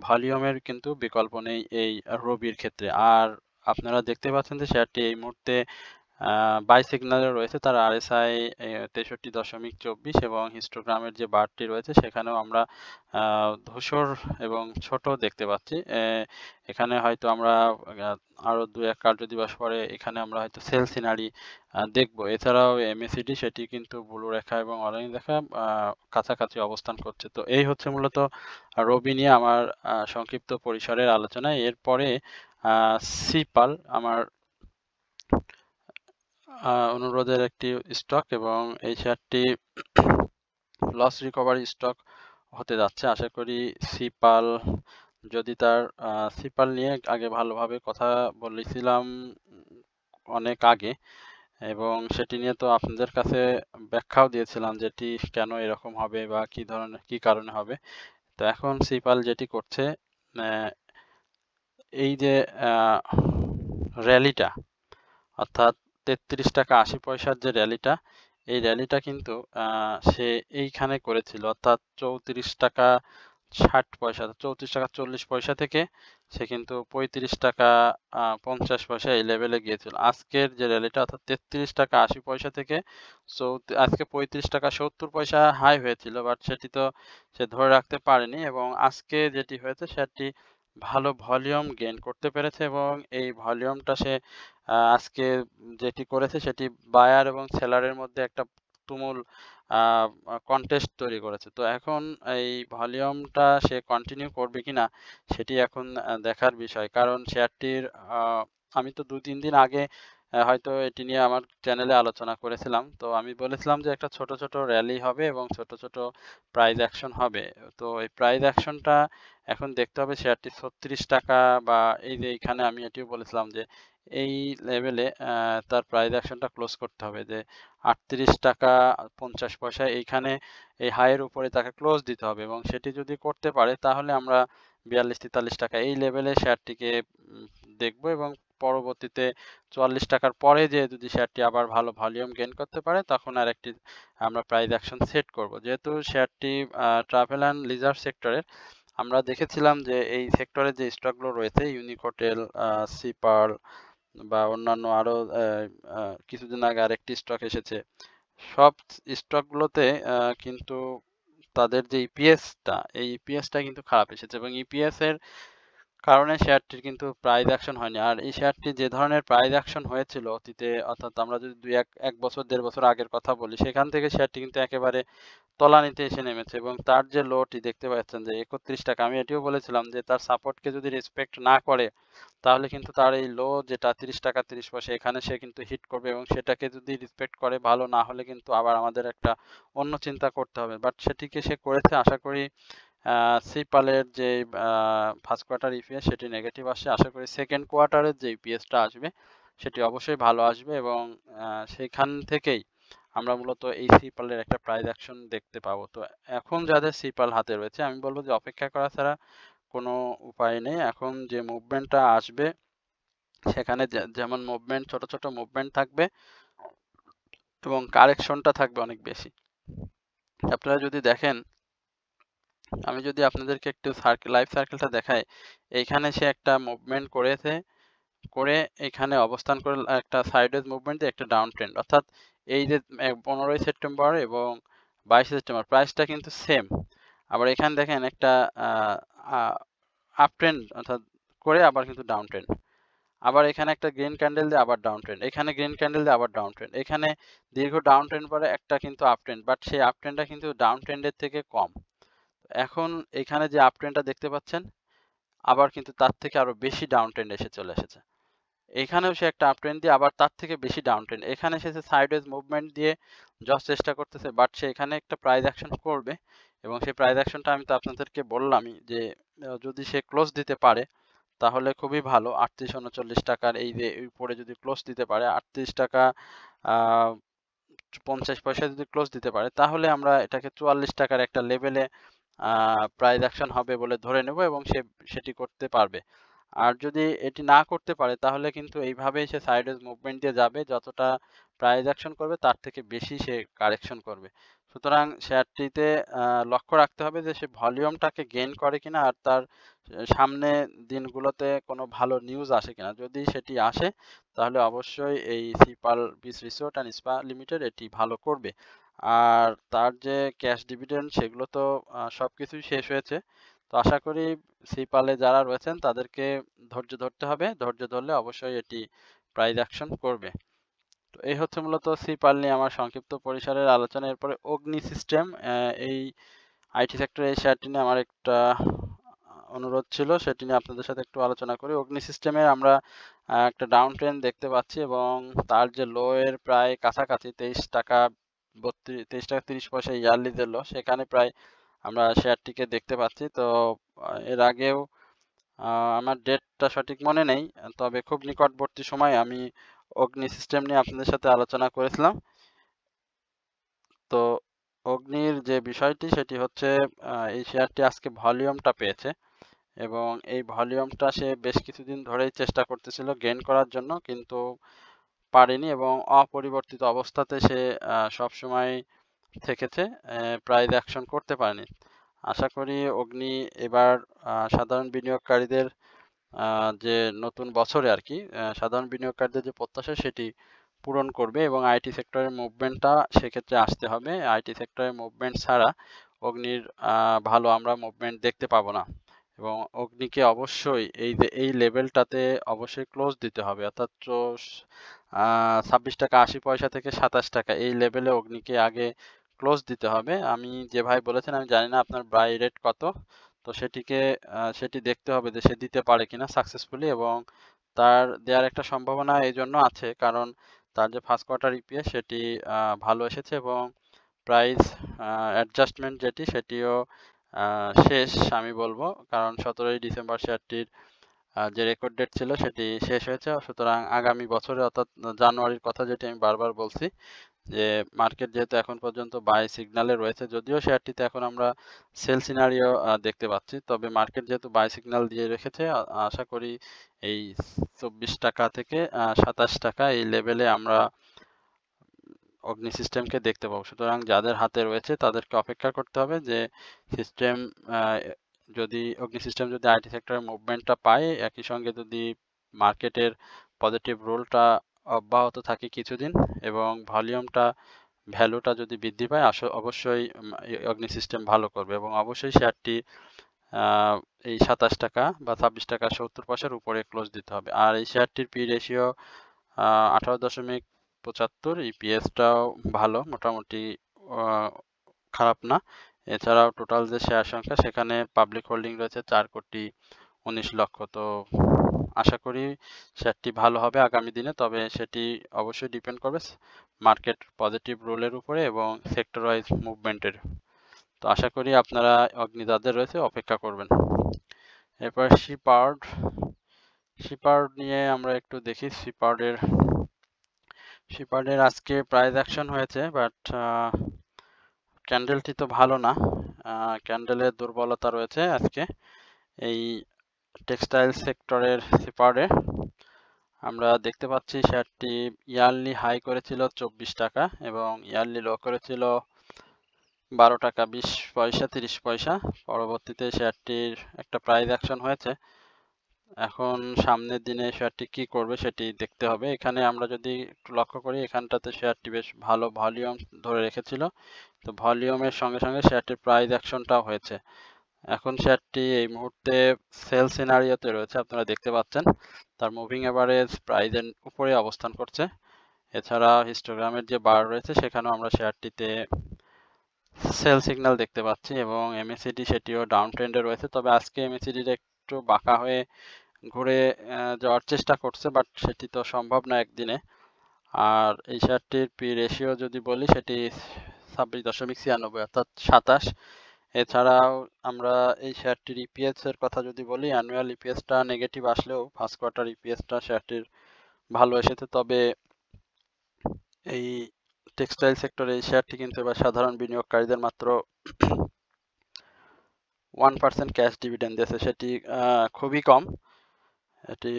ভলিউমের কিন্তু বিকল্প নেই এই রবির ক্ষেত্রে। আর আপনারা দেখতে পাচ্ছেন যে শেয়ারটি এই মুহূর্তে বাই সিগন্যালে রয়েছে, তার আরএসআই 63.24, এবং হিস্টোগ্রামের যে বারটি রয়েছে সেখানেও আমরা ধূসর এবং ছোট দেখতে পাচ্ছি। এখানে হয়তো আমরা আরো 2-1 কার্যদিবস পরে এখানে আমরা হয়তো সেল সিনারি দেখব। এছাড়াও এমএসিডি সেটি কিন্তু ব্লু রেখা এবং অরেঞ্জ রেখা কাছাকাছি অবস্থান করছে। তো এই হচ্ছে মূলত রবি নিয়ে আমার সংক্ষিপ্ত পরিসরের আলোচনা। এরপরে সিপাল আমার অনুরোধের একটি স্টক, এবং এই শেয়ারটি লস রিকভারি স্টক হতে যাচ্ছে। আশা করি সিপাল, যদি তার সিপাল নিয়ে আগে ভালোভাবে কথা বলেছিলাম অনেক আগে, এবং সেটি নিয়ে তো আপনাদের কাছে ব্যাখ্যাও দিয়েছিলাম যেটি কেন এরকম হবে বা কি কারণে হবে। তো এখন সিপাল যেটি করছে, এই যে র্যালিটা, অর্থাৎ 33 টাকা 80 পয়সার যে র্যালিটা, এই র্যালিটা কিন্তু সে এইখানে করেছিল, অর্থাৎ 34 টাকা 60 পয়সা 34 টাকা 40 পয়সা থেকে সে কিন্তু 35 টাকা 50 পয়সা এই লেভেলে গিয়েছিল। আজকের যে র্যালিটা অর্থাৎ 33 টাকা 80 পয়সা থেকে আজকে 35 টাকা 70 পয়সা হাই হয়েছিল, বাট সেটি তো সে ধরে রাখতে পারেনি এবং আজকে যেটি হয়েছে সেটি ভালো ভলিউম গেইন করতে পেরেছে এবং এই ভলিউমটা সে আজকে যেটি করেছে সেটি বায়ার এবং সেলারের মধ্যে একটা তুমুল কন্টেস্ট তৈরি করেছে। তো এখন এই ভলিউমটা সে কন্টিনিউ করবে কিনা সেটি এখন দেখার বিষয়, কারণ শেয়ারটির আমি তো 2-3 দিন আগে হয়তো এটি নিয়ে আমার চ্যানেলে আলোচনা করেছিলাম। তো আমি বলেছিলাম যে একটা ছোট ছোট র্যালি হবে এবং ছোট ছোট প্রাইস অ্যাকশন হবে। তো এই প্রাইস অ্যাকশনটা এখন দেখতে হবে শেয়ারটি 36 টাকা বা এই যে এইখানে আমি এটিও বলেছিলাম যে এই লেভেলে তার প্রাইস অ্যাকশনটা ক্লোজ করতে হবে, যে 38 টাকা 50 পয়সা এইখানে এই হাইয়ের উপরে তাকে ক্লোজ দিতে হবে এবং সেটি যদি করতে পারে তাহলে আমরা 42-43 টাকা এই লেভেলে শেয়ারটিকে দেখব এবং পরবর্তীতে 44 টাকার পরে যে যদি শেয়ারটি আবার ভালো ভলিউম গেইন করতে পারে তখন আর একটি আমরা প্রাইস অ্যাকশন সেট করব। যেহেতু শেয়ারটি ট্রাভেল অ্যান্ড লিজার সেক্টরের, আমরা দেখেছিলাম যে এই সেক্টরে যে স্টকগুলো রয়েছে ইউনিক হোটেল, সি পার্ল বা অন্যান্য আরো কিছুদিন আগে আরেকটি স্টক এসেছে, সব স্টকগুলোতে কিন্তু তাদের যে ইপিএসটা এই ইপিএসটা কিন্তু খারাপ এসেছে এবং ইপিএস এর কারণে শেয়ারটির কিন্তু প্রাইস অ্যাকশন হয়নি। আর এই শেয়ারটি যে ধরনের প্রাইস অ্যাকশন হয়েছিল অতীতে, অর্থাৎ আমরা যদি 1 বছর 1.5 বছর আগের কথা বলি, সেখান থেকে শেয়ারটি কিন্তু একেবারে তলানিতে এসে নেমেছে এবং তার যে লোটি দেখতে পাচ্ছেন যে 31 টাকা, আমি এটিও বলেছিলাম যে তার সাপোর্টকে যদি রেসপেক্ট না করে তাহলে কিন্তু তার এই লো যেটা 30 টাকা 30 পয়সা এখানে সে কিন্তু হিট করবে এবং সেটাকে যদি রেসপেক্ট করে, ভালো না হলে কিন্তু আবার আমাদের একটা অন্য চিন্তা করতে হবে। বাট সেটিকে সে করেছে। আশা করি সিপালের যে ফার্স্ট কোয়ার্টার ইপিএস সেটি নেগেটিভ আসে, আশা করি সেকেন্ড কোয়ার্টারের যে ইপিএসটা আসবে সেটি অবশ্যই ভালো আসবে এবং সেখান থেকেই আমরা মূলত এই সিপালের একটা প্রাইস অ্যাকশন দেখতে পাবো। তো এখন যাদের সিপাল হাতে রয়েছে আমি বলবো যে অপেক্ষা করা ছাড়া কোনো উপায় নেই। এখন যে মুভমেন্টটা আসবে সেখানে যেমন মুভমেন্ট ছোট ছোট মুভমেন্ট থাকবে এবং কারেকশনটা থাকবে অনেক বেশি। আপনারা যদি দেখেন, আমি যদি আপনাদেরকে একটু লাইভ সার্কেলটা দেখাই, এইখানে সে একটা মুভমেন্ট করেছে, করে এখানে অবস্থান করে একটা সাইডওয়েজ মুভমেন্ট দিয়ে একটা ডাউন ট্রেন্ড, অর্থাৎ এই যে 15ই সেপ্টেম্বর এবং 22 সেপ্টেম্বর প্রাইসটা কিন্তু সেম। আবার এখানে দেখেন একটা আপ ট্রেন্ড অর্থাৎ করে আবার কিন্তু ডাউন ট্রেন্ড, আবার এখানে একটা গ্রিন ক্যান্ডেল দিয়ে আবার ডাউন ট্রেন্ড, এখানে গ্রিন ক্যান্ডেল দিয়ে আবার ডাউন ট্রেন্ড, এখানে দীর্ঘ ডাউন ট্রেন্ড পরে একটা কিন্তু আপ ট্রেন্ড, বাট সেই আপ ট্রেন্ডটা কিন্তু ডাউন ট্রেন্ডের থেকে কম। এখন এখানে যে আপ ট্রেন্ডটা দেখতে পাচ্ছেন আবার কিন্তু তার থেকে আরো বেশি ডাউন ট্রেন্ড এসে চলে এসেছে। এখানেও সে একটা আপ ট্রেন্ড দিয়ে আবার তার থেকে বেশি ডাউন ট্রেন্ড, এখানে এসেছে সাইডওয়েজ মুভমেন্ট দিয়ে জাস্ট চেষ্টা করতেছে, বাট সে এখানে একটা প্রাইস অ্যাকশন করবে এবং সেই প্রাইস অ্যাকশনটা আমি তো আপনাদেরকে বললামই যে যদি সে ক্লোজ দিতে পারে তাহলে খুবই ভালো। 38-39 টাকার এই যে উপরে যদি ক্লোজ দিতে পারে, 38 টাকা 50 পয়সা যদি ক্লোজ দিতে পারে তাহলে আমরা এটাকে 44 টাকার একটা লেভেলে প্রাইস অ্যাকশন হবে বলে ধরে নেব এবং সেটি করতে পারবে। আর যদি এটি না করতে পারে তাহলে কিন্তু এইভাবেই সে সাইডওয়েজ মুভমেন্ট দিয়ে যাবে, যতটা প্রাইস অ্যাকশন করবে তার থেকে বেশি সে কারেকশন করবে। সুতরাং শেয়ারটিতে লক্ষ্য রাখতে হবে যে সে ভলিউমটাকে গেইন করে কিনা আর তার সামনে দিনগুলোতে কোনো ভালো নিউজ আসে কিনা। যদি সেটি আসে তাহলে অবশ্যই এই Sea Pearl Beach Resort and Spa Limited এটি ভালো করবে। আর তার যে ক্যাশ ডিভিডেন্ড সেগুলো তো সবকিছুই শেষ হয়েছে। তো আশা করি সিপালে যারা রয়েছেন তাদেরকে ধৈর্য ধরতে হবে, ধৈর্য ধরলে অবশ্যই এটি প্রাইস অ্যাকশন করবে। তো এই হচ্ছে মূলত সিপাল নিয়ে আমার সংক্ষিপ্ত পরিসরের আলোচনা। এরপরে অগ্নি সিস্টেম, এই আইটি সেক্টরে এই শেয়ারটি নিয়ে আমার একটা অনুরোধ ছিল, সেটি নিয়ে আপনাদের সাথে একটু আলোচনা করি। অগ্নি সিস্টেমের আমরা একটা ডাউন ট্রেন্ড দেখতে পাচ্ছি এবং তার যে লো এর প্রায় কাছাকাছি 23 টাকা 30 পয়সা ইয়ারলি যে লো, সেখানে প্রায় আমরা শেয়ারটিকে দেখতে পাচ্ছি। তো এর আগেও আমার ডেটটা সঠিক মনে নেই, তবে খুব নিকটবর্তী সময়ে আমি অগ্নি সিস্টেম নিয়ে আপনাদের সাথে আলোচনা করেছিলাম। তো অগ্নির যে বিষয়টি সেটি হচ্ছে এই শেয়ারটি আজকে ভলিউমটা পেয়েছে এবং এই ভলিউমটা সে বেশ কিছুদিন ধরেই চেষ্টা করতেছিল গেইন করার জন্য, কিন্তু পারেনি এবং অপরিবর্তিত অবস্থাতে সে সবসময় থেকেছে, প্রাইস অ্যাকশন করতে পারেনি। আশা করি অগ্নি এবার সাধারণ বিনিয়োগকারীদের যে নতুন বছরে আর কি সাধারণ বিনিয়োগকারীদের যে প্রত্যাশা সেটি পূরণ করবে এবং আইটি সেক্টরের মুভমেন্টটা সেক্ষেত্রে আসতে হবে। আইটি সেক্টরের মুভমেন্ট ছাড়া অগ্নির ভালো আমরা মুভমেন্ট দেখতে পাবো না এবং অগ্নিকে অবশ্যই এই লেভেলটাতে অবশ্যই ক্লোজ দিতে হবে, অর্থাৎ 26 টাকা 80 পয়সা থেকে 27 টাকা এই লেভেলে অগ্নিকে আগে ক্লোজ দিতে হবে। আমি যে ভাই বলেছেন আমি জানি না আপনার বাই রেট কত, তো সেটি দেখতে হবে যে সে দিতে পারে কিনা সাকসেসফুলি, এবং তার দেওয়ার একটা সম্ভাবনা এই জন্য আছে কারণ তার যে ফার্স্ট কোয়ার্টার ইপিএস সেটি ভালো এসেছে এবং প্রাইস অ্যাডজাস্টমেন্ট সেটিও শেষ আমি বলবো, কারণ 17ই ডিসেম্বর শেয়ারটির যে রেকর্ড ডেট ছিল সেটি শেষ হয়েছে। সুতরাং আগামী বছরে অর্থাৎ জানুয়ারির কথা যেটি আমি বারবার বলছি যে মার্কেট যেহেতু এখন পর্যন্ত বাই সিগন্যালে রয়েছে, যদিও শেয়ারটিতে এখন আমরা সেল সিনারিও দেখতে পাচ্ছি, তবে মার্কেট যেহেতু বাই সিগন্যাল দিয়ে রেখেছে আশা করি এই 24 টাকা থেকে 27 টাকা এই লেভেলে আমরা অগ্নি সিস্টেমকে দেখতে পাবো। সুতরাং যাদের হাতে রয়েছে তাদেরকে অপেক্ষা করতে হবে যে সিস্টেম অগ্নি সিস্টেম যদি আইটি সেক্টরের মুভমেন্টটা পায়, একই সঙ্গে যদি মার্কেটের পজিটিভ রোলটা অব্যাহত থাকে কিছুদিন এবং ভ্যালুটা যদি বৃদ্ধি পায় অবশ্যই অগ্নি সিস্টেম ভালো করবে এবং অবশ্যই শেয়ারটি এই 27 টাকা বা 26 টাকা 70 পয়সার উপরে ক্লোজ দিতে হবে। আর এই শেয়ারটির পি রেশিও 18.75, ইপিএসটাও ভালো, মোটামুটি খারাপ না। এছাড়াও টোটাল যে শেয়ার সংখ্যা সেখানে পাবলিক হোল্ডিং রয়েছে 4,19,00,000। তো আশা করি শেয়ারটি ভালো হবে আগামী দিনে, তবে সেটি অবশ্যই ডিপেন্ড করবে মার্কেট পজিটিভ রোলের উপরে এবং সেক্টর ওয়াইজ মুভমেন্টের। তো আশা করি আপনারা অগ্নি যাদের রয়েছে অপেক্ষা করবেন। এরপর শিপার্ড নিয়ে আমরা একটু দেখি। শিপার্ডের আজকে প্রাইস অ্যাকশন হয়েছে, বাট ক্যান্ডেলটি তো ভালো না, ক্যান্ডেলের দুর্বলতা রয়েছে আজকে এই টেক্সটাইল সেক্টরের শিপার্ডে। আমরা দেখতে পাচ্ছি শেয়ারটি ইয়ারলি হাই করেছিল 24 টাকা এবং ইয়ারলি লো করেছিল 12 টাকা 20 পয়সা 30 পয়সা। পরবর্তীতে শেয়ারটির একটা প্রাইস অ্যাকশন হয়েছে। এখন সামনের দিনে শেয়ারটি কি করবে সেটি দেখতে হবে। এখানে আমরা যদি একটু লক্ষ্য করি, এখানটাতে শেয়ারটি বেশ ভালো ভলিউম ধরে রেখেছিল, তো ভলিউমের সঙ্গে সঙ্গে শেয়ারটির প্রাইস অ্যাকশনটাও হয়েছে। এখন শেয়ারটি এই মুহূর্তে সেল সিনারিওতে রয়েছে, আপনারা দেখতে পাচ্ছেন তার মুভিং এভারেজ প্রাইজের উপরে অবস্থান করছে। এছাড়া হিস্টোগ্রামের যে বার রয়েছে সেখানেও আমরা শেয়ারটিতে সেল সিগন্যাল দেখতে পাচ্ছি এবং এমএসিডি সেটিও ডাউন ট্রেন্ডে রয়েছে, তবে আজকে এমএসিডির একটু বাঁকা হয়ে ঘুরে যাওয়ার চেষ্টা করছে, বাট সেটি তো সম্ভব না একদিনে। আর এই শেয়ারটির পি রেশিও যদি বলি সেটি 26.96 অর্থাৎ 27। এছাড়াও আমরা এই শেয়ারটির ইপিএস এর কথা যদি বলি, অ্যানুয়াল ইপিএসটা নেগেটিভ আসলেও ফার্স্ট কোয়ার্টার ইপিএসটা শেয়ারটির ভালো এসেছে, তবে এই টেক্সটাইল সেক্টরে এই শেয়ারটি কিন্তু এবার সাধারণ বিনিয়োগকারীদের মাত্র 1% ক্যাশ ডিভিডেন্ড দিয়েছে, সেটি খুবই কম। এটি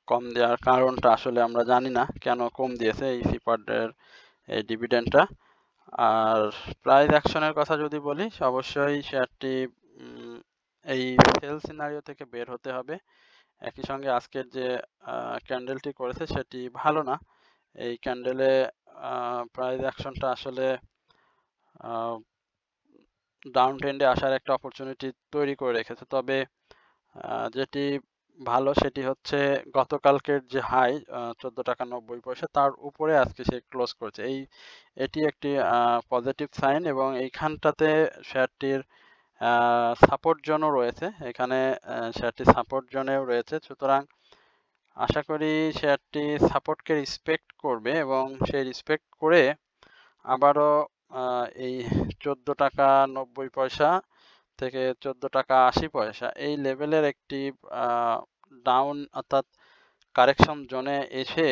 কম দেওয়ার কারণটা আসলে আমরা জানি না কেন কম দিয়েছে এই শিপার্ডের এই ডিভিডেন্ডটা। আর প্রাইস অ্যাকশনের কথা যদি বলি, অবশ্যই শেয়ারটি এই সেল সিনারিও থেকে বের হতে হবে। একই সঙ্গে আজকের যে ক্যান্ডেলটি করেছে সেটি ভালো না। এই ক্যান্ডেলে প্রাইস অ্যাকশনটা আসলে ডাউন ট্রেন্ডে আসার একটা অপরচুনিটি তৈরি করে রেখেছে, তবে যেটি ভালো সেটি হচ্ছে গতকালকের যে হাই 14 টাকা 90 পয়সা তার উপরে আজকে সে ক্লোজ করেছে। এটি একটি পজিটিভ সাইন এবং এইখানটাতে শেয়ারটির সাপোর্ট জোনও রয়েছে, এখানে শেয়ারটি সাপোর্ট জোনেও রয়েছে। সুতরাং আশা করি শেয়ারটি সাপোর্টকে রেসপেক্ট করবে এবং সেই রেসপেক্ট করে আবারও এই 14 টাকা 90 পয়সা থেকে 14 টাকা 80 পয়সা এই লেভেলের একটি ডাউন অর্থাৎ কারেকশন জোনে এসে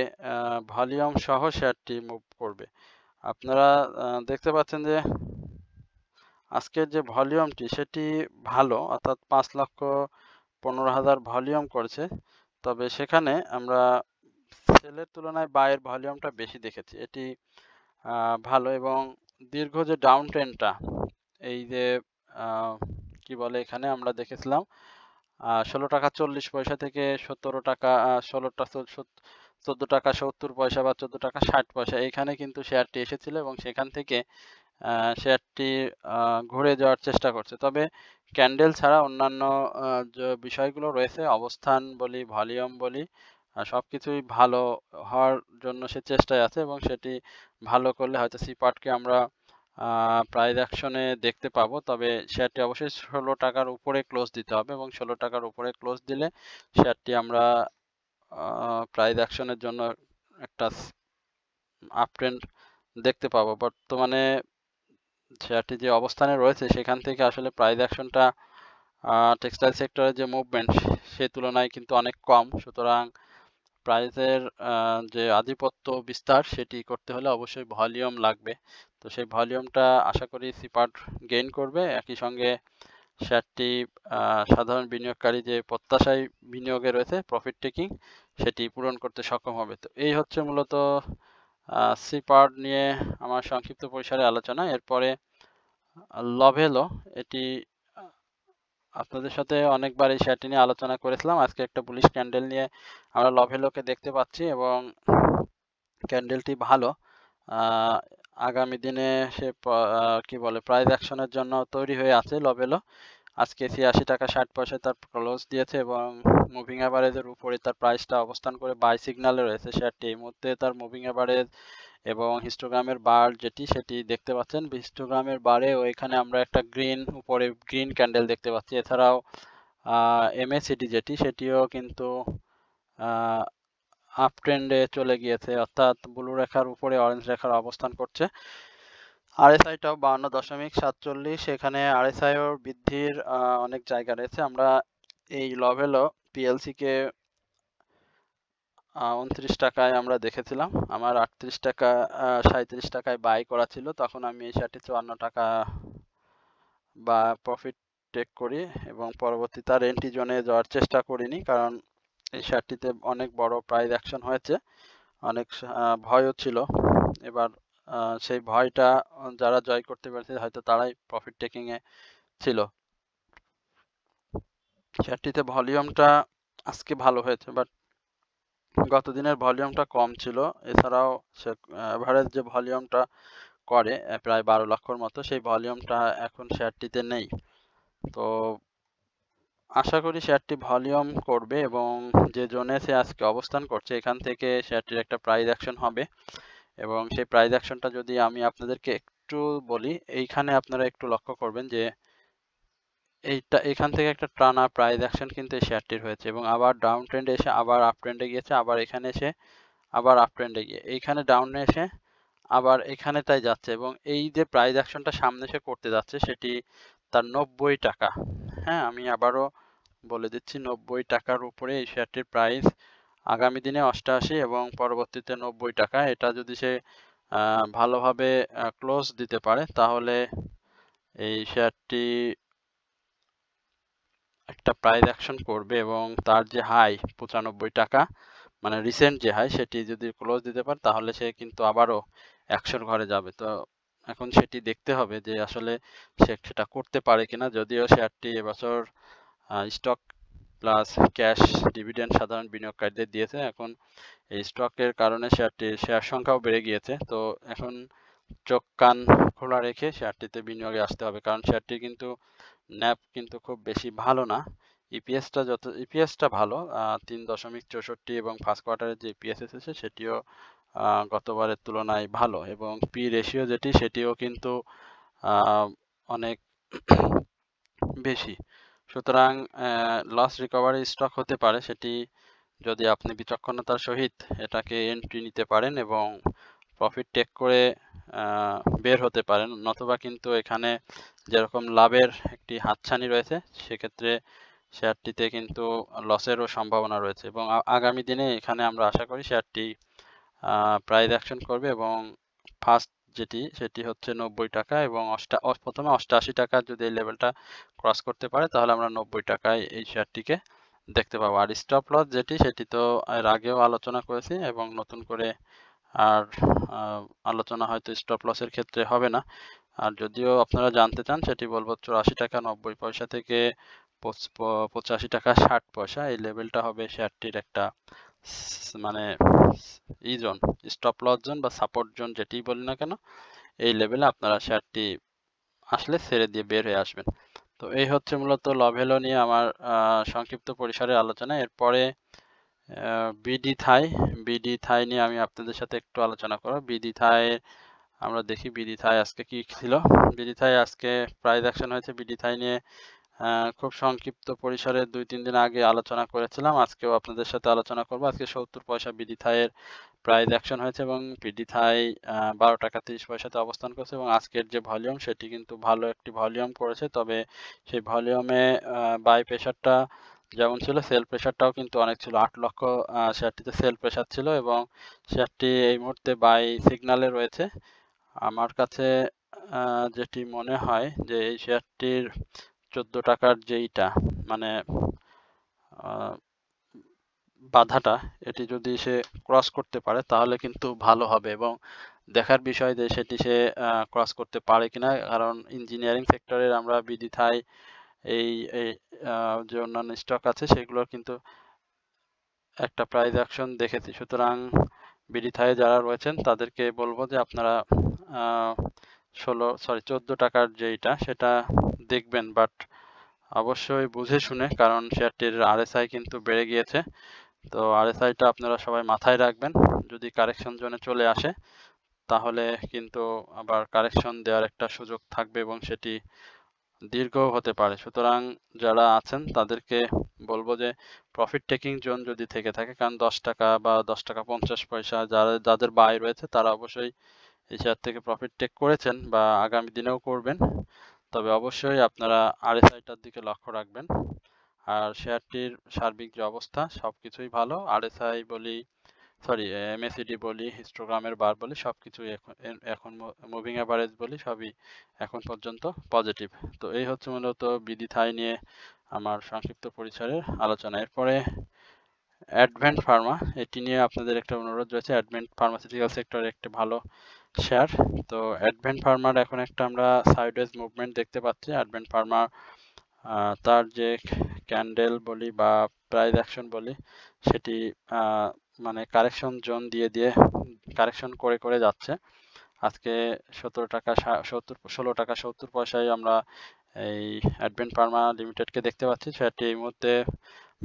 ভলিউম সহ শেয়ারটি মুভ করবে। আপনারা দেখতে পাচ্ছেন যে আজকের যে ভলিউমটি সেটি ভালো, অর্থাৎ 5,15,000 ভলিউম করেছে, তবে সেখানে আমরা সেলের তুলনায় বাইয়ের ভলিউমটা বেশি দেখেছি। এটি ভালো এবং দীর্ঘ যে ডাউন ট্রেন্ডটা এই যে কি বলে এখানে আমরা দেখেছিলাম 16 টাকা 40 পয়সা থেকে 17 টাকা 14 টাকা 70 পয়সা বা 14 টাকা 60 পয়সা এখানে কিন্তু শেয়ারটি এসেছিল এবং সেখান থেকে শেয়ারটি ঘুরে যাওয়ার চেষ্টা করছে। তবে ক্যান্ডেল ছাড়া অন্যান্য যে বিষয়গুলো রয়েছে অবস্থান বলি, ভলিউম বলি সবকিছুই ভালো হওয়ার জন্য সে চেষ্টায় আছে এবং সেটি ভালো করলে হয়তো সিপাটকে আমরা প্রাইস অ্যাকশনে দেখতে পাবো। তবে শেয়ারটি অবশ্যই 16 টাকার উপরে ক্লোজ দিতে হবে এবং 16 টাকার উপরে ক্লোজ দিলে শেয়ারটি আমরা প্রাইস অ্যাকশনের জন্য একটা আপট্রেন্ড দেখতে পাবো। বর্তমানে শেয়ারটি যে অবস্থানে রয়েছে সেখান থেকে আসলে প্রাইস অ্যাকশনটা টেক্সটাইল সেক্টরের যে মুভমেন্ট সে তুলনায় কিন্তু অনেক কম। সুতরাং প্রাইসের যে আধিপত্য বিস্তার সেটি করতে হলে অবশ্যই ভলিউম লাগবে। তো সেই ভলিউমটা আশা করি সিপাট গেইন করবে। একই সঙ্গে শেয়ারটি সাধারণ বিনিয়োগকারী যে প্রত্যাশায় বিনিয়োগে রয়েছে প্রফিট টেকিং সেটি পূরণ করতে সক্ষম হবে। তো এই হচ্ছে মূলত সিপাট নিয়ে আমার সংক্ষিপ্ত পরিসরে আলোচনা। এরপরে লভেলো এটি আপনাদের সাথে অনেকবার এই শেয়ারটি নিয়ে আলোচনা করেছিলাম। আজকে একটা বুলিশ ক্যান্ডেল নিয়ে আমরা লভেলোকে দেখতে পাচ্ছি এবং ক্যান্ডেলটি ভালো। আগামী দিনে সে কি বলে প্রাইস অ্যাকশনের জন্য তৈরি হয়ে আছে লভেলো। আজকে ৮৬ টাকা ৬০ পয়সায় তার ক্লোজ দিয়েছে এবং মুভিং অ্যাভারেজের উপরে তার প্রাইসটা অবস্থান করে বাই সিগন্যালে রয়েছে শেয়ারটি। এই মুহূর্তে তার মুভিং অ্যাভারেজ এবং হিস্টোগ্রামের বার যেটি সেটি দেখতে পাচ্ছেন। হিস্টোগ্রামের বারে ওইখানে আমরা একটা উপরে গ্রিন ক্যান্ডেল দেখতে পাচ্ছি। এছাড়াও এমএসিডি যেটি সেটিও কিন্তু আপ ট্রেন্ডে চলে গিয়েছে, অর্থাৎ ব্লু রেখার উপরে অরেঞ্জ রেখার অবস্থান করছে। আরএসআইটাও 52.47, এখানে আরএসআইও বৃদ্ধির অনেক জায়গা রয়েছে। আমরা এই লভেলো পিএলসি কে 29 টাকায় আমরা দেখেছিলাম। আমার 38 টাকা 37 টাকায় বাই করা ছিল, তখন আমি এই শেয়ারটি 54 টাকা বা প্রফিট টেক করি এবং পরবর্তীতে আর এন্ট্রি জোনে যাওয়ার চেষ্টা করিনি, কারণ এই শেয়ারটিতে অনেক বড় প্রাইস অ্যাকশন হয়েছে, অনেক ভয়ও ছিল। এবার সেই ভয়টা যারা জয় করতে পেরেছে হয়তো তারাই প্রফিট টেকিং এ ছিল। শেয়ারটিতে ভলিউমটা আজকে ভালো হয়েছে, বাট গত দিনের ভলিউমটা কম ছিল। এছাড়াও সে এভারেজ যে ভলিউমটা করে প্রায় 12 লক্ষর মতো, সেই ভলিউমটা এখন শেয়ারটিতে নেই। তো আশা করি শেয়ারটি ভলিউম করবে এবং যে জোনে সে আজকে অবস্থান করছে এখান থেকে শেয়ারটির একটা প্রাইস অ্যাকশন হবে এবং সেই প্রাইস অ্যাকশনটা যদি আমি আপনাদেরকে একটু বলি, এইখানে আপনারা একটু লক্ষ্য করবেন যে এখান থেকে একটা টানা প্রাইস অ্যাকশন কিন্তু এই শেয়ারটির হয়েছে এবং আবার ডাউন ট্রেন্ডে এসে আবার আপ ট্রেন্ডে গিয়েছে, আবার এখানে এসে আবার আপ ট্রেন্ডে গিয়ে এইখানে ডাউনে এসে আবার এখানেটাই যাচ্ছে এবং এই যে প্রাইস অ্যাকশনটা সামনে এসে করতে যাচ্ছে সেটি তার 90 টাকা। হ্যাঁ, আমি আবারও বলে দিচ্ছি 90 টাকার উপরে এই শেয়ারটির প্রাইস, আগামী দিনে 88 এবং পরবর্তীতে 90 টাকা। এটা যদি সে ভালোভাবে ক্লোজ দিতে পারে তাহলে এই শেয়ারটি একটা প্রাইস অ্যাকশন করবে এবং তার যে হাই 95 টাকা মানে রিসেন্ট যে হাই সেটি যদি ক্লোজ দিতে পারে তাহলে সে কিন্তু আবারও 100 ঘরে যাবে। তো এখন সেটি দেখতে হবে যে আসলে সে সেটা করতে পারে কিনা। যদিও শেয়ারটি এবছর স্টক প্লাস ক্যাশ ডিভিডেন্ড সাধারণ বিনিয়োগকারীদের দিয়েছে, এখন এই স্টকের কারণে শেয়ারটির শেয়ার সংখ্যাও বেড়ে গিয়েছে। তো এখন চোখ কান খোলা রেখে শেয়ারটিতে বিনিয়োগে আসতে হবে, কারণ শেয়ারটি কিন্তু ন্যাপ কিন্তু খুব বেশি ভালো না। ইপিএসটা ভালো 3.64 এবং ফার্স্ট কোয়ার্টারের যে ইপিএস এসেছে সেটিও গতবারের তুলনায় ভালো এবং পি রেশিও যেটি সেটিও কিন্তু অনেক বেশি। সুতরাং লস রিকভারি স্টক হতে পারে, সেটি যদি আপনি বিচক্ষণতার সহিত এটাকে এন্ট্রি নিতে পারেন এবং প্রফিট টেক করে বের হতে পারেন, নতুবা কিন্তু এখানে যেরকম লাভের একটি হাতছানি রয়েছে সেক্ষেত্রে শেয়ারটিতে কিন্তু লসেরও সম্ভাবনা রয়েছে এবং আগামী দিনে এখানে আমরা আশা করি শেয়ারটি প্রাইস অ্যাকশন করবে এবং ফার্স্ট সেটি হচ্ছে 90 টাকা এবং প্রথমে 88 টাকা যদি এই লেভেলটা ক্রস করতে পারে তাহলে আমরা 90 টাকায় এই শেয়ারটিকে দেখতে পাবো। আর স্টপ লস সেটি তো এর আগেও আলোচনা করেছি এবং নতুন করে আর আলোচনা হয়তো স্টপ লসের ক্ষেত্রে হবে না। আর যদিও আপনারা জানতে চান সেটি বলবো 84 টাকা 90 পয়সা থেকে 85 টাকা 60 পয়সা, এই লেভেলটা হবে শেয়ারটির একটা মানে জোন, স্টপ লস জোন বা সাপোর্ট জোন যেটি বলি না কেন, এই লেভেলে আপনারা শেয়ারটি আসলে ছেড়ে দিয়ে বের হয়ে আসবেন। তো এই হচ্ছে মূলত লভেলো নিয়ে আমার সংক্ষিপ্ত পরিসরের আলোচনা। এরপরে বিডি থাই নিয়ে আমি আপনাদের সাথে একটু আলোচনা করব। বিডি থাই আমরা দেখি বিডি থাই আজকে কি ছিল। বিডি থাই আজকে প্রাইস অ্যাকশন হয়েছে। বিডি থাই নিয়ে খুব সংক্ষিপ্ত পরিসরে 2-3 দিন আগে আলোচনা করেছিলাম, আজকেও আপনাদের সাথে আলোচনা করব। আজকে 70 পয়সা বিডি থাইয়ের প্রাইস অ্যাকশন হয়েছে এবং বিডি থাই 12 টাকা 30 পয়সাতে অবস্থান করছে এবং আজকের যে ভলিউম সেটি কিন্তু ভালো একটি ভলিউম করেছে। তবে সেই ভলিউমে বাই প্রেশারটা যেমন ছিল, সেল প্রেশারটাও কিন্তু অনেক ছিল। 8 লক্ষ শেয়ারটিতে সেল প্রেশার ছিল এবং শেয়ারটি এই মুহূর্তে বাই সিগনালে রয়েছে। আমার কাছে যেটি মনে হয় যে এই শেয়ারটির 14 টাকার যেইটা মানে বাধাটা, এটি যদি সে ক্রস করতে পারে তাহলে কিন্তু ভালো হবে এবং দেখার বিষয় যে সেটি সে ক্রস করতে পারে কিনা। কারণ ইঞ্জিনিয়ারিং সেক্টরের আমরা বিডি থাই এই যে অন্যান্য স্টক আছে সেগুলোর কিন্তু একটা প্রাইস অ্যাকশন দেখেছি। সুতরাং বিডি থাই যারা রয়েছেন তাদেরকে বলবো যে আপনারা 14 টাকার যেইটা সেটা দেখবেন, বাট অবশ্যই বুঝে শুনে, কারণ শেয়ারটির আরএসআই কিন্তু বেড়ে গিয়েছে। তো আরএসআইটা আপনারা সবাই মাথায় রাখবেন। যদি কারেকশন জোনে চলে আসে তাহলে কিন্তু আবার কারেকশন দেওয়ার একটা সুযোগ থাকবে এবং সেটি দীর্ঘও হতে পারে। সুতরাং যারা আছেন তাদেরকে বলবো যে প্রফিট টেকিং জোন যদি থেকে থাকে, কারণ 10 টাকা বা 10 টাকা 50 পয়সা যাদের বাই রয়েছে তারা অবশ্যই এই শেয়ার থেকে প্রফিট টেক করেছেন বা আগামী দিনেও করবেন। তবে অবশ্যই আপনারা আরএসআইটার দিকে লক্ষ্য রাখবেন। আর শেয়ারটির সার্বিক যে অবস্থা সবকিছুই ভালো। আরএসআই বলি, সরি এমএসিডি বলি, হিস্টোগ্রামের বার বলি, সবকিছুই এখন মুভিং অ্যাভারেজ বলি, সবই এখন পর্যন্ত পজিটিভ। তো এই হচ্ছে মূলত বিডি থাই নিয়ে আমার সংক্ষিপ্ত পরিসরের আলোচনা। এরপরে অ্যাডভেন্ট ফার্মা, এটি নিয়ে আপনাদের একটা অনুরোধ রয়েছে। অ্যাডভেন্ট ফার্মাসিউটিক্যাল সেক্টরে একটি ভালো শেয়ার। তো অ্যাডভেন্ট ফার্মার এখন একটা আমরা সাইডওয়েজ মুভমেন্ট দেখতে পাচ্ছি। অ্যাডভেন্ট ফার্মা তার যে ক্যান্ডেল বলি বা প্রাইস অ্যাকশন বলি সেটি মানে কারেকশন জোন দিয়ে দিয়ে কারেকশন করে করে যাচ্ছে। আজকে 16 টাকা 70 পয়সায় আমরা এই অ্যাডভেন্ট ফার্মা লিমিটেডকে দেখতে পাচ্ছি। সেটি এই মুহূর্তে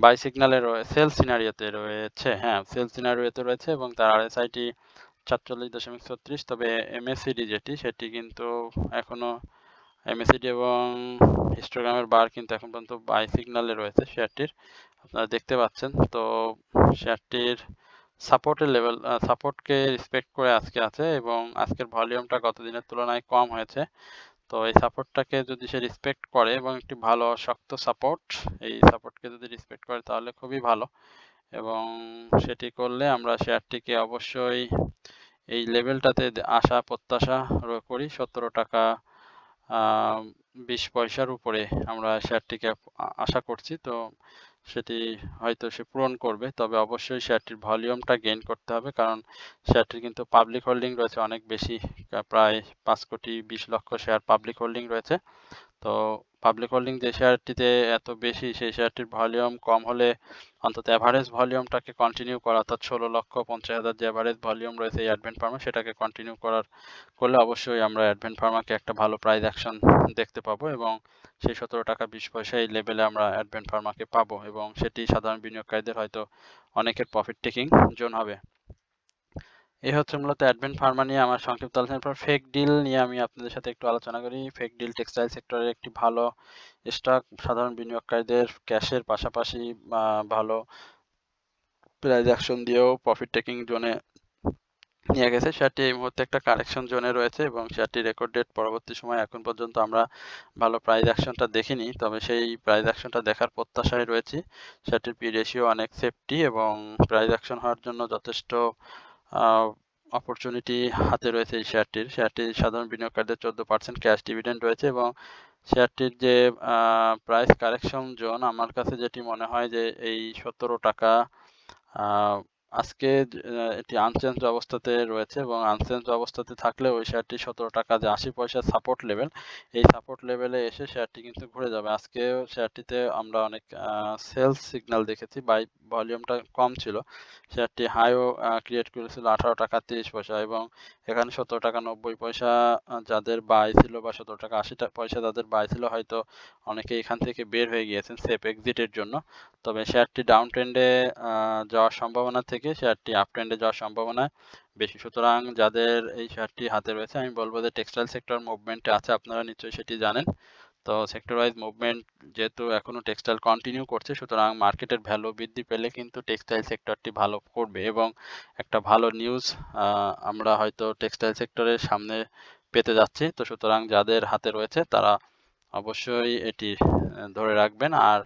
বাই সিগনালে সেল সিনারিওতে রয়েছে, হ্যাঁ সেল সিনারিওতে রয়েছে এবং তার আরএসআইটি ৪৭.৩৬। তবে এমএসিডি যেটি সেটি কিন্তু এখনো এমএসিডি এবং হিস্টোগ্রামের বার কিন্তু এখন পর্যন্ত বাই সিগনালে রয়েছে শেয়ারটির, আপনারা দেখতে পাচ্ছেন। তো শেয়ারটির সাপোর্টের লেভেল, সাপোর্টকে রেসপেক্ট করে আজকে আছে এবং আজকের ভলিউমটা গত দিনের তুলনায় কম হয়েছে। তো এই সাপোর্টটাকে যদি সে রেসপেক্ট করে এবং একটি ভালো শক্ত সাপোর্ট, এই সাপোর্টকে যদি রেসপেক্ট করে তাহলে খুবই ভালো এবং সেটি করলে আমরা শেয়ারটিকে অবশ্যই এই লেভেলটাতে আশা প্রত্যাশা করি। 17 টাকা 20 পয়সার উপরে আমরা শেয়ারটিকে আশা করছি। তো সেটি হয়তো সে পূরণ করবে, তবে অবশ্যই শেয়ারটির ভলিউমটা গেইন করতে হবে, কারণ শেয়ারটির কিন্তু পাবলিক হোল্ডিং রয়েছে অনেক বেশি, প্রায় 5,20,00,000 শেয়ার পাবলিক হোল্ডিং রয়েছে। তো পাবলিক হোল্ডিং যে শেয়ারটিতে এত বেশি, সেই শেয়ারটির ভলিউম কম হলে অন্তত অ্যাভারেজ ভলিউমটাকে কন্টিনিউ করা, অর্থাৎ 16,50,000 যে অ্যাভারেজ ভলিউম রয়েছে এই অ্যাডভেন্ট ফার্মা, সেটাকে কন্টিনিউ করলে অবশ্যই আমরা অ্যাডভেন্ট ফার্মাকে একটা ভালো প্রাইস অ্যাকশন দেখতে পাবো এবং সেই 17 টাকা 20 পয়সা এই লেভেলে আমরা অ্যাডভেন্ট ফার্মাকে পাবো এবং সেটি সাধারণ বিনিয়োগকারীদের হয়তো অনেকের প্রফিট টেকিং জোন হবে। এই হচ্ছে মূলত অ্যাডভেন্ট ফার্মা নিয়ে আমার সংক্ষিপ্ত আলোচনা। পর ফেক ডিল নিয়ে আমি আপনাদের সাথে একটু আলোচনা করি। ফেক ডিল টেক্সটাইল সেক্টরের একটি ভালো স্টক, সাধারণ বিনিয়োগকারীদের ক্যাশের পাশাপাশি ভালো প্রাইস অ্যাকশন দিয়েও প্রফিট টেকিং জোনে নিয়ে গেছে। শেয়ারটি এই মুহূর্তে একটা কারেকশন জোনে রয়েছে এবং শেয়ারটি রেকর্ড ডেট পরবর্তী সময় এখন পর্যন্ত আমরা ভালো প্রাইস অ্যাকশনটা দেখিনি, তবে সেই প্রাইস অ্যাকশনটা দেখার প্রত্যাশায় রয়েছি। শেয়ারটির পি রেশিও অনেক সেফটি এবং প্রাইস অ্যাকশন হওয়ার জন্য যথেষ্ট অপরচুনিটি হাতে রয়েছে এই শেয়ারটির সাধারণ বিনিয়োগকারীদের 14% ক্যাশ ডিভিডেন্ড রয়েছে এবং শেয়ারটির যে প্রাইস কারেকশন জোন, আমার কাছে যেটি মনে হয় যে এই 17 টাকা আজকে এটি আনচেঞ্জ অবস্থাতে রয়েছে এবং আনচেঞ্জ অবস্থাতে থাকলে ওই শেয়ারটি 17 টাকা যে 80 পয়সা সাপোর্ট লেভেল, এই সাপোর্ট লেভেলে এসে শেয়ারটি কিন্তু ঘুরে যাবে। আজকেও শেয়ারটিতে আমরা অনেক সেলস সিগন্যাল দেখেছি, বাই ভলিউমটা কম ছিল। শেয়ারটি হাইও ক্রিয়েট করেছিল 18 টাকা 30 পয়সা এবং এখানে 17 টাকা 90 পয়সা যাদের বাই ছিল বা 17 টাকা 80 পয়সা যাদের বাই ছিল হয়তো অনেকে এখান থেকে বের হয়ে গিয়েছেন সেফ এক্সিটের জন্য। তবে শেয়ারটি ডাউন ট্রেন্ডে যাওয়ার সম্ভাবনা থেকে শেয়ারটি আপ ট্রেন্ডে যাওয়ার সম্ভাবনা বেশি। সুতরাং যাদের এই শেয়ারটি হাতে রয়েছে আমি বলবো যে টেক্সটাইল সেক্টর মুভমেন্টে আছে, আপনারা নিশ্চয়ই সেটি জানেন। তো সেক্টর ওয়াইজ মুভমেন্ট যেহেতু এখনো টেক্সটাইল কন্টিনিউ করছে, সুতরাং মার্কেটের ভ্যালু বৃদ্ধি পেলে কিন্তু টেক্সটাইল সেক্টরটি ভালো করবে এবং একটা ভালো নিউজ আমরা হয়তো টেক্সটাইল সেক্টরের সামনে পেতে যাচ্ছি। তো সুতরাং যাদের হাতে রয়েছে তারা অবশ্যই এটি ধরে রাখবেন আর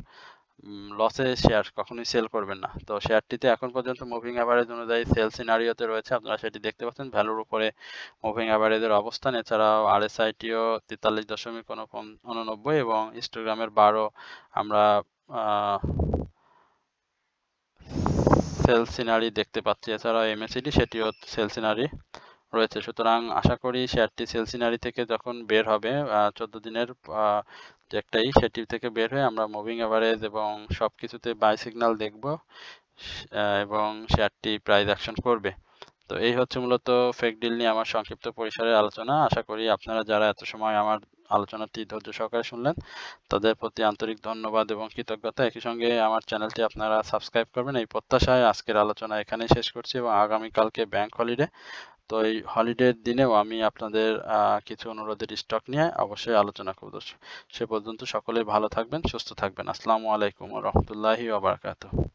লসে শেয়ার কখনোই সেল করবেন না। তো শেয়ারটিতে এখন পর্যন্ত মুভিং অ্যাভারেজ অনুযায়ী সেল সিনারিওতে রয়েছে, আপনারা সেটি দেখতে পাচ্ছেন ভ্যালুর উপরে মুভিং অ্যাভারেজের অবস্থান। এছাড়াও RSI-টিও 43.89 এবং হিস্টোগ্রামের বারও আমরা সেল সিনারি দেখতে পাচ্ছি। এছাড়াও MACD সেটিও সেল সিনারি রয়েছে। সুতরাং আশা করি শেয়ারটি সেল সিনারি থেকে যখন বের হবে 14 দিনের যে একটাই সেটি থেকে বের হয়ে আমরা মুভিং অ্যাভারেজ এবং সবকিছুতে বাই সিগন্যাল দেখব এবং শেয়ারটি প্রাইস অ্যাকশন করবে। তো এই হচ্ছে মূলত ফেক ডিল নিয়ে আমার সংক্ষিপ্ত পরিসরের আলোচনা। আশা করি আপনারা যারা এত সময় আমার আলোচনাটি ধৈর্য সহকারে শুনলেন তাদের প্রতি আন্তরিক ধন্যবাদ এবং কৃতজ্ঞতা। একই সঙ্গে আমার চ্যানেলটি আপনারা সাবস্ক্রাইব করবেন এই প্রত্যাশায় আজকের আলোচনা এখানেই শেষ করছি এবং আগামীকালকে ব্যাংক হলিডে। তো এই হলিডের দিনেও আমি আপনাদের কিছু অনুরোধের স্টক নিয়ে অবশ্যই আলোচনা করব। সে পর্যন্ত সকলেই ভালো থাকবেন, সুস্থ থাকবেন। আসসালামু আলাইকুম ওয়া রাহমাতুল্লাহি ওয়া বারাকাতুহু।